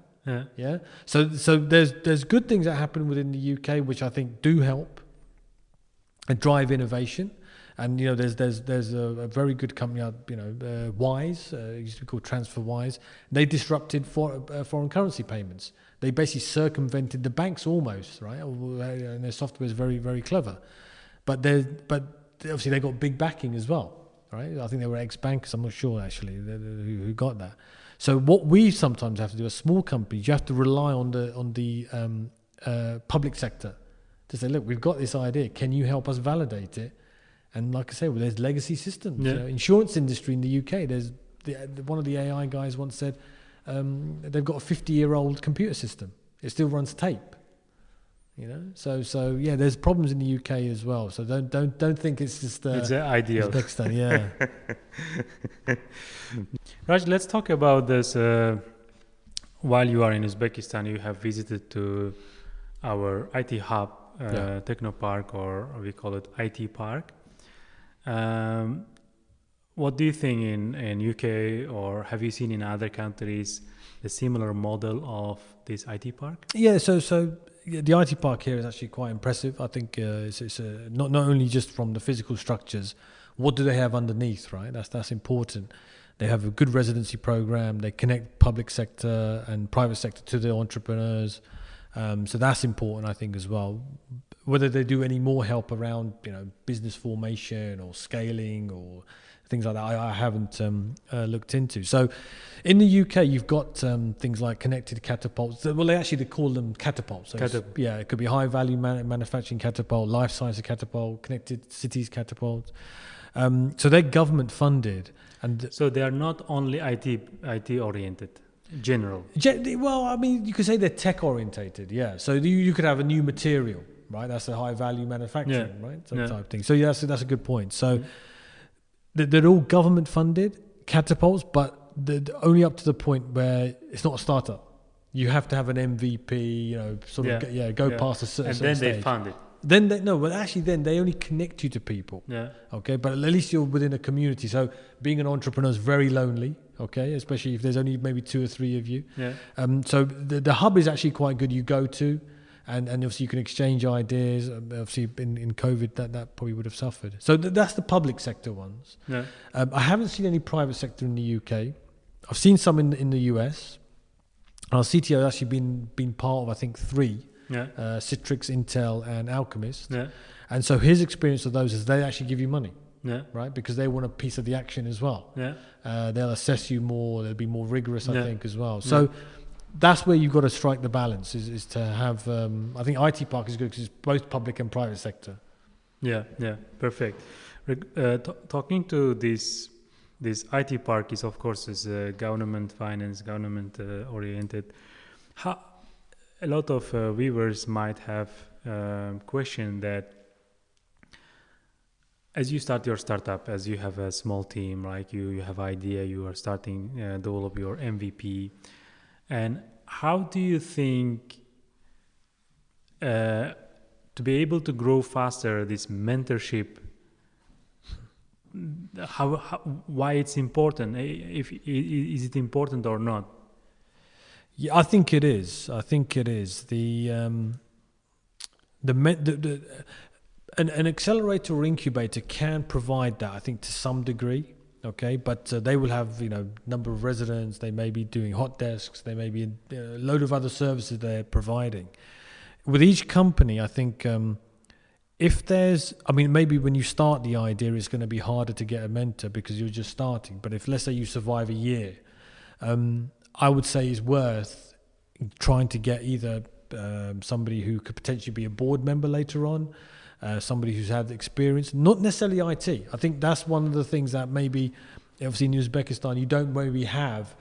Yeah. So there's good things that happen within the UK which I think do help and drive innovation. And there's a very good company out, Wise, it used to be called TransferWise. They disrupted foreign currency payments. They basically circumvented the banks almost, right? And their software is very, very clever. But obviously they got big backing as well, right? I think they were ex-bankers. I'm not sure actually who got that. So what we sometimes have to do as small companies, you have to rely on the public sector to say, look, we've got this idea. Can you help us validate it? And like I say, there's legacy systems. Yeah. Insurance industry in the UK, there's one of the AI guys once said they've got a 50-year-old computer system. It still runs tape. So there's problems in the UK as well. So don't think it's just it's ideal. Uzbekistan, yeah. Raj, let's talk about this. While you are in Uzbekistan, you have visited to our IT hub, Technopark, or we call it IT Park. What do you think in UK, or have you seen in other countries the similar model of this IT park? Yeah, so the IT park here is actually quite impressive. I think it's not only just from the physical structures. What do they have underneath, right? That's important. They have a good residency program. They connect public sector and private sector to the entrepreneurs. So that's important, I think, as well. Whether they do any more help around, business formation or scaling or things like that, I haven't looked into. So in the UK, you've got things like connected catapults. Well, they call them catapults. So it could be high value manufacturing catapult, life sciences catapult, connected cities catapult. So they're government funded. And so they are not only IT oriented. General. Well, I mean, you could say they're tech orientated, yeah. So you could have a new material, right? That's a high value manufacturing, right? Type of thing. So that's a good point. So they're all government funded catapults, but they're only up to the point where it's not a startup. You have to have an MVP, go past a certain stage. And then they fund it. Then they only connect you to people. Yeah. Okay, but at least you're within a community. So being an entrepreneur is very lonely. Okay, especially if there's only maybe 2 or 3 of you. Yeah. So the hub is actually quite good. You go to, and obviously you can exchange ideas. Obviously in COVID that probably would have suffered. So that's the public sector ones. Yeah. I haven't seen any private sector in the UK. I've seen some in the US. Our CTO has actually been part of, I think, 3. Yeah. Citrix, Intel, and Alchemist. Yeah. And so his experience of those is they actually give you money. Yeah. Right, because they want a piece of the action as well. Yeah. They'll assess you more. They'll be more rigorous, I think, as well. So that's where you've got to strike the balance. Is to have. I think IT Park is good because it's both public and private sector. Yeah. Yeah. Perfect. Talking to this this IT park is, of course, is government finance, government oriented. How a lot of viewers might have questioned that as you start your startup, as you have a small team, like you have idea, you are starting develop your MVP, and how do you think to be able to grow faster, this mentorship, why it's important? If is it important or not? Yeah, I think it is. An accelerator or incubator can provide that, I think, to some degree. Okay, but they will have number of residents. They may be doing hot desks. They may be a load of other services they're providing. With each company, I think if there's, maybe when you start the idea, it's going to be harder to get a mentor because you're just starting. But if, let's say, you survive a year, I would say it's worth trying to get either somebody who could potentially be a board member later on, somebody who's had experience, not necessarily IT. I think that's one of the things that maybe, obviously in Uzbekistan, you don't maybe have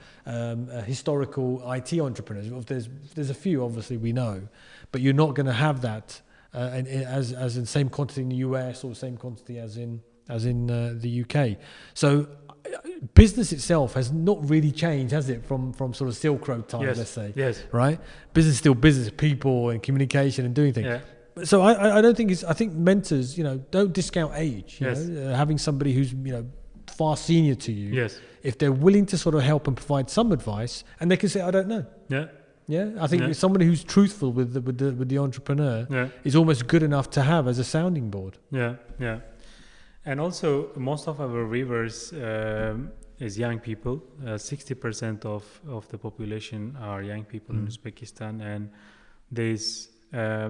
historical IT entrepreneurs. There's a few, obviously, we know, but you're not going to have that as in same quantity in the US or same quantity as in the UK. So business itself has not really changed, has it, from sort of Silk Road times, Yes. let's say. Yes. Right? Business is still business, people and communication and doing things. Yeah. So I don't think I think mentors, don't discount age. Yes. Having somebody who's, far senior to you. Yes. If they're willing to sort of help and provide some advice, and they can say, I don't know. Yeah. Yeah. I think somebody who's truthful with the entrepreneur is almost good enough to have as a sounding board. Yeah. Yeah. And also, most of our viewers is young people. 60% of the population are young people in Uzbekistan, and there's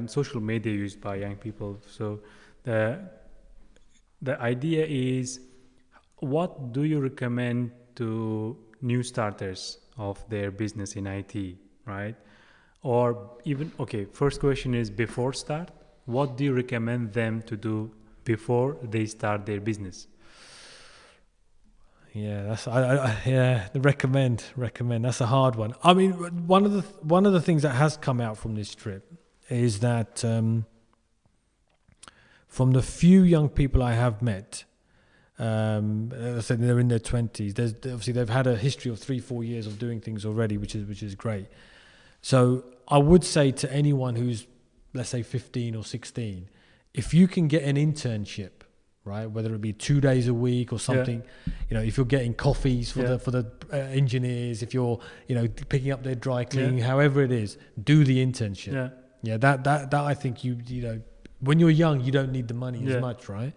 social media used by young people. So the idea is, what do you recommend to new starters of their business in IT, right? Or even, first question is, before start, what do you recommend them to do before they start their business? Yeah, that's the recommend. That's a hard one. One of the things that has come out from this trip is that from the few young people I have met, as I said, they're in their 20s. Obviously they've had a history of 3-4 years of doing things already, which is great. So I would say to anyone who's, let's say, 15 or 16, if you can get an internship, right, whether it be 2 days a week or something, if you're getting coffees for the engineers, if you're picking up their dry cleaning, however it is, do the internship. That I think you when you're young, you don't need the money as much, right?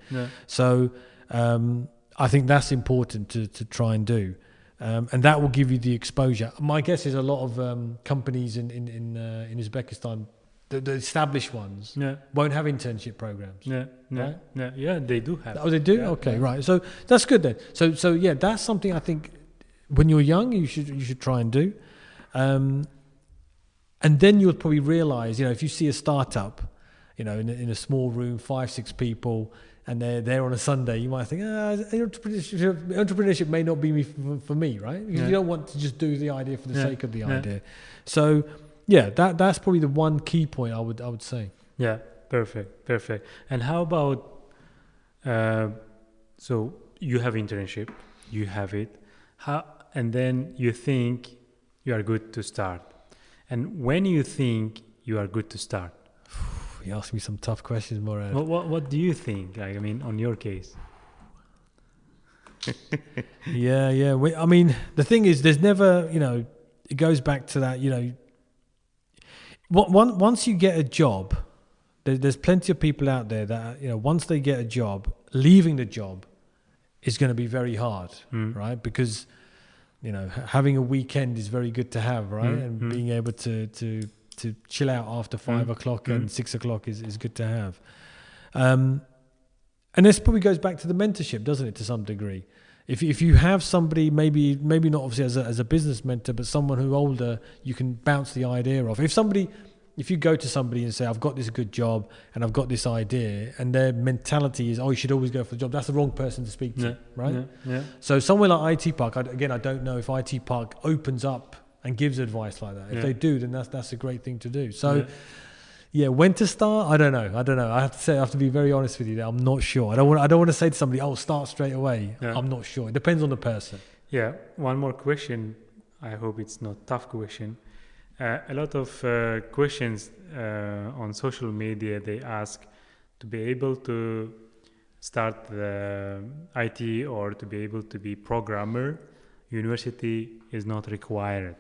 So I think that's important to try and do, and that will give you the exposure. My guess is a lot of companies in Uzbekistan, the established ones, won't have internship programs. They do have. Oh, they do? Okay, right. So that's good then. So yeah, that's something I think when you're young you should try and do. And then you'll probably realize, if you see a startup, in a small room, 5-6 people, and they're there on a Sunday, you might think, entrepreneurship may not be for me, right? Because you don't want to just do the idea for the sake of the idea. So that's probably the one key point I would say. Yeah, perfect. And how about so you have internship, you have it, and then you think you are good to start. And when you think you are good to start? You ask me some tough questions, Morad. What do you think? On your case. Yeah. The thing is, there's never, it goes back to that, once you get a job, there's plenty of people out there that, once they get a job, leaving the job is going to be very hard, right? Because, having a weekend is very good to have, right? And being able to chill out after 5 o'clock and 6 o'clock is good to have. And this probably goes back to the mentorship, doesn't it, to some degree? If you have somebody, maybe not obviously as a business mentor, but someone who's older, you can bounce the idea off. If somebody if you go to somebody and say, I've got this good job and I've got this idea, and their mentality is, oh, you should always go for the job, that's the wrong person to speak to, right? So somewhere like IT Park, I don't know if IT Park opens up and gives advice like that. If they do, then that's a great thing to do. So when to start? I don't know. I have to be very honest with you that I'm not sure. I don't want to say to somebody, oh, start straight away. I'm not sure. It depends on the person. Yeah. One more question. I hope it's not tough question. A lot of questions on social media, they ask to be able to start the IT or to be able to be programmer, university is not required.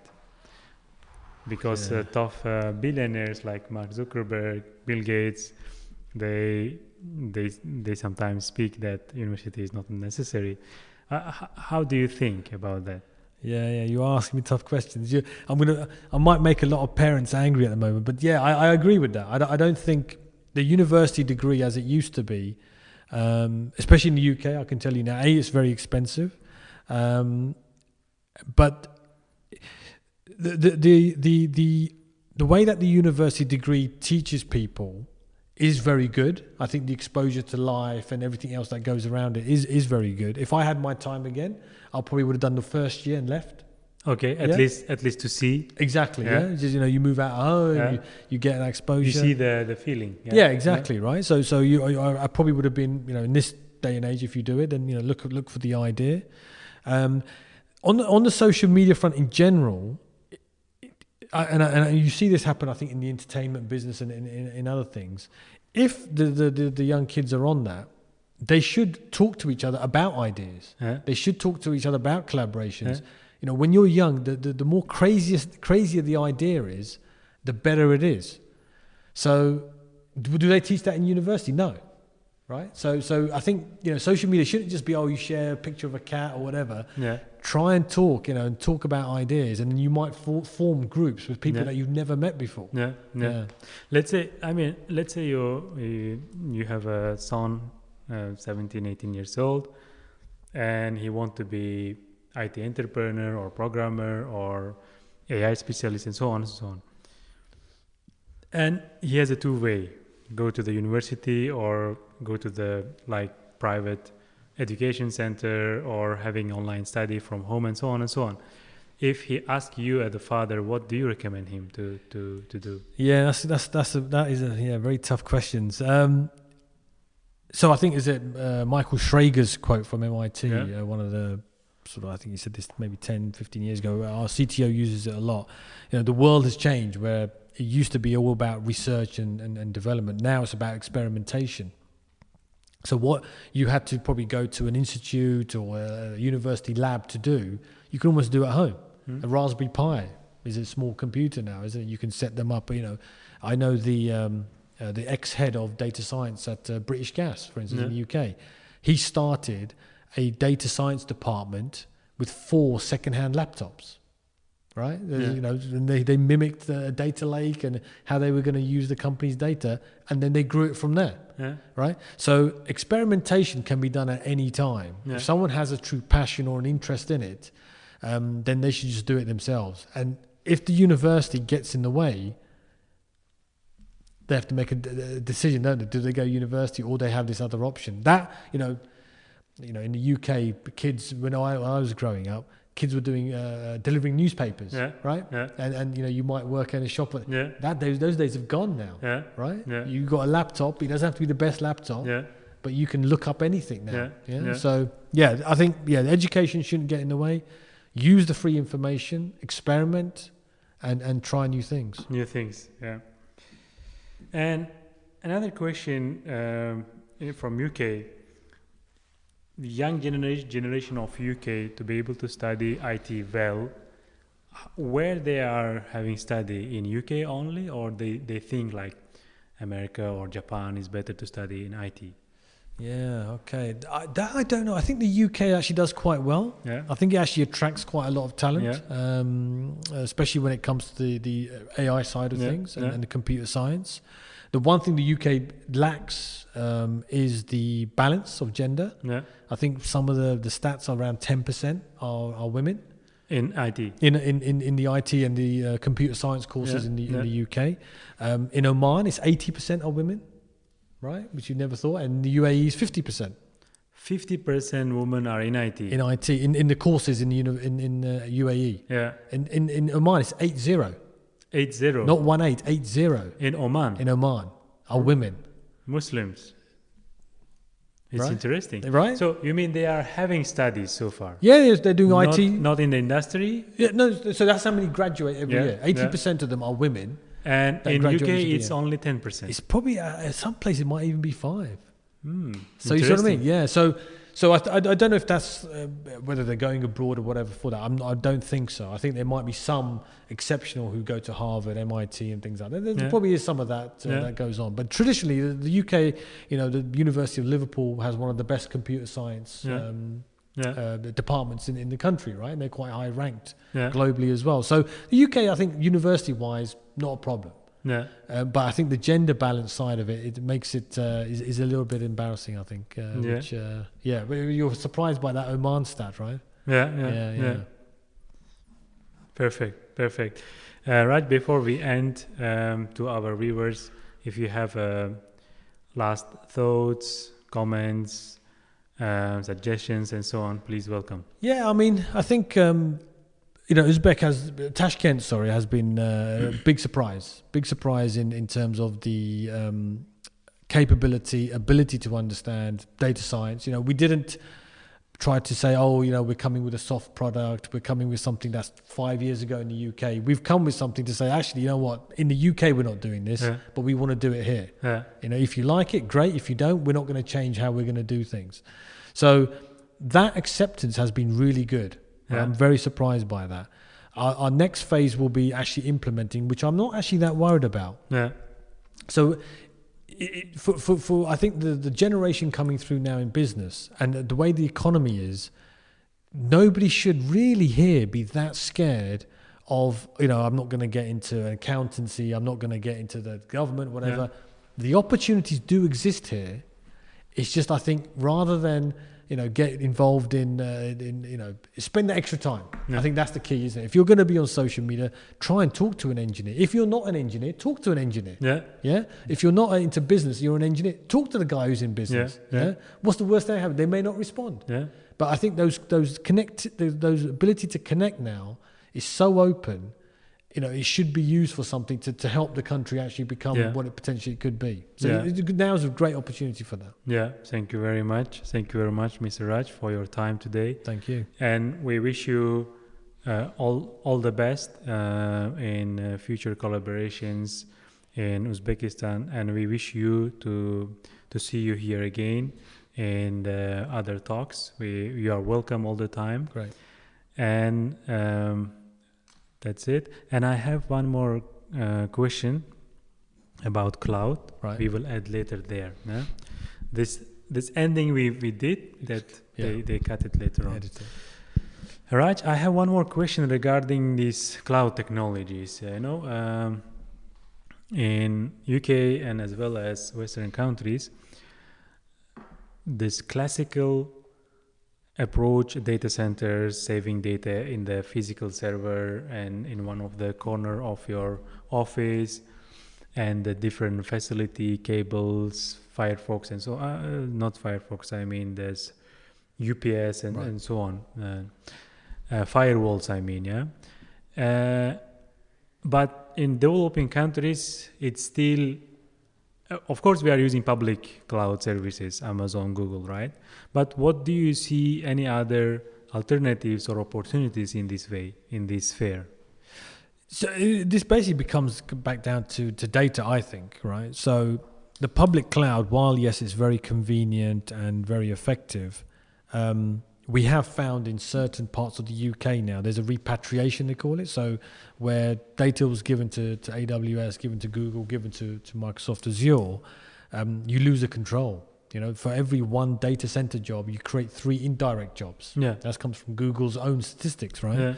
Because tough billionaires like Mark Zuckerberg, Bill Gates, they sometimes speak that university is not necessary. How do you think about that? Yeah, you ask me tough questions. I might make a lot of parents angry at the moment, but I agree with that. I don't think the university degree as it used to be, especially in the UK, I can tell you now, it's very expensive, but the way that the university degree teaches people is very good. I think the exposure to life and everything else that goes around it is very good. If I had my time again, I probably would have done the first year and left. Okay, at least to see. Exactly. Yeah. Just, you move out of home, you get an exposure. You see the feeling. Yeah, exactly. Right. So I probably would have been, in this day and age, if you do it, then look for the idea. On the social media front in general. And you see this happen, I think, in the entertainment business and in other things. If the young kids are on that, they should talk to each other about ideas. They should talk to each other about collaborations. When you're young, the more crazier the idea is, the better it is. So, do they teach that in university? No. Right? So I think, social media shouldn't just be, you share a picture of a cat or whatever. Try and talk, and talk about ideas, and then you might form groups with people that you've never met before. Let's say you have a son, 17, 18 years old, and he wants to be IT entrepreneur or programmer or AI specialist and so on and so on. And he has a two-way. Go to the university or go to the private education center or having online study from home and so on and so on. If he asks you as a father, what do you recommend him to do? Yeah, that is a very tough questions. So I think is it Michael Schrager's quote from MIT, one of the I think he said this maybe 10, 15 years ago. Our CTO uses it a lot. The world has changed where it used to be all about research and development. Now it's about experimentation. So what you had to probably go to an institute or a university lab to do, you can almost do at home. A Raspberry Pi is a small computer now, isn't it? You can set them up. I know the ex-head of data science at British Gas, for instance, in the UK. He started a data science department with 4 second-hand laptops. Right? And they mimicked the data lake and how they were going to use the company's data, and then they grew it from there. Right? So experimentation can be done at any time. If someone has a true passion or an interest in it, then they should just do it themselves. And if the university gets in the way, they have to make a decision, don't they? Do they go university or they have this other option? That, in the UK, kids, when I was growing up, kids were doing delivering newspapers, right? And you might work in a shop. Those days have gone now, right? You got a laptop. It doesn't have to be the best laptop, but you can look up anything now. So I think education shouldn't get in the way. Use the free information, experiment, and try new things. And another question from UK. The young generation of UK to be able to study IT well, where they are having study in UK only, or they think like America or Japan is better to study in IT? Yeah, okay. I don't know. I think the UK actually does quite well. I think it actually attracts quite a lot of talent, especially when it comes to the AI side of things and the computer science. The one thing the UK lacks is the balance of gender. I think some of the stats are around 10% are women. in IT. In the IT and the computer science courses in the UK. In Oman, it's 80% are women, right? Which you never thought. And the UAE is 50%. 50% women are in IT. In IT, in the courses in UAE. Yeah. In Oman, it's 80. 80. Not 18, 80. In Oman. In Oman are women. Muslims. It's right? interesting. Right? So you mean they are having studies so far? Yeah, they're doing IT. Not in the industry? Yeah, no, so that's how many graduate every year. 80% of them are women. And in UK, it's only 10%. It's probably, some places it might even be 5. So you see what I mean? Yeah. So I don't know if that's whether they're going abroad or whatever for that. I don't think so. I think there might be some exceptional who go to Harvard, MIT, and things like that. There probably is some of that that goes on. But traditionally, the UK, the University of Liverpool has one of the best computer science departments in the country, right? And they're quite high ranked globally as well. So the UK, I think, university-wise, not a problem. Yeah. But I think the gender balance side of it makes it is a little bit embarrassing, I think. Which, but you're surprised by that Oman stat, right? Yeah. Perfect. Right before we end, to our viewers, if you have last thoughts, comments, suggestions, and so on, please welcome. Yeah, I mean, I think. Tashkent has been a big surprise in terms of the ability to understand data science. We didn't try to say, we're coming with a soft product, we're coming with something that's 5 years ago in the UK. We've come with something to say, actually, you know what, in the UK we're not doing this, but we want to do it here. If you like it, great. If you don't, we're not going to change how we're going to do things. So that acceptance has been really good. I'm very surprised by that. Our next phase will be actually implementing, which I'm not actually that worried about. So for I think the generation coming through now in business and the way the economy is, nobody should really here be that scared of, I'm not going to get into accountancy, I'm not going to get into the government, whatever. The opportunities do exist here. It's just, I think, rather than get involved in spend the extra time. I think that's the key, isn't it? If you're going to be on social media, try and talk to an engineer. If you're not an engineer, talk to an engineer. If you're not into business, you're an engineer, talk to the guy who's in business. What's the worst thing that happens? They may not respond. But I think those ability to connect now is so open. It should be used for something to help the country actually become what it potentially could be. So now is a great opportunity for that. Yeah, thank you very much. Thank you very much, Mr. Raj, for your time today. Thank you. And we wish you all the best in future collaborations in Uzbekistan, and we wish you to see you here again in other talks. You are welcome all the time. Great. And that's it. And I have one more question about cloud. Right. We will add later there. This ending we did that they cut it later on. Raj, I have one more question regarding these cloud technologies. In UK and as well as Western countries, this classical approach, data centers, saving data in the physical server and in one of the corner of your office, and the different facility cables, Firefox and so on. Not Firefox, I mean there's UPS and so on. Firewalls, I mean, but in developing countries, it's still, of course, we are using public cloud services, Amazon, Google, right? But what do you see any other alternatives or opportunities in this way, in this sphere? So this basically comes back down to data, I think, right? So the public cloud, while yes, it's very convenient and very effective, we have found in certain parts of the UK now, there's a repatriation, they call it. So where data was given to AWS, given to Google, given to Microsoft Azure, you lose the control. For every one data center job, you create 3 indirect jobs. That comes from Google's own statistics, right?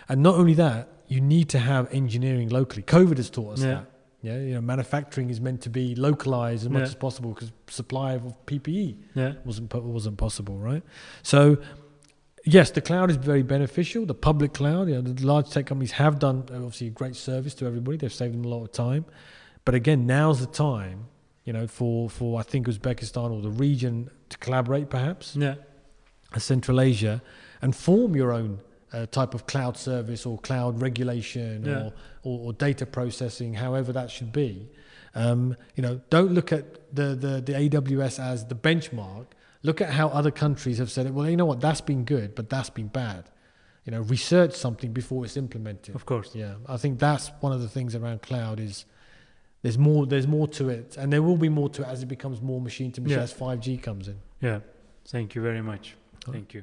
And not only that, you need to have engineering locally. COVID has taught us that. Manufacturing is meant to be localized as much as possible because supply of PPE wasn't possible, right? So yes, the cloud is very beneficial. The public cloud, the large tech companies have done obviously a great service to everybody. They've saved them a lot of time. But again, now's the time, for I think Uzbekistan or the region to collaborate, perhaps, Central Asia, and form your own type of cloud service or cloud regulation or data processing, however that should be. Don't look at the AWS as the benchmark. Look at how other countries have said it. Well, you know what? That's been good, but that's been bad. Research something before it's implemented. Of course. Yeah, I think that's one of the things around cloud is there's more to it, and there will be more to it as it becomes more machine to machine, as 5G comes in. Yeah. Thank you very much. Thank you.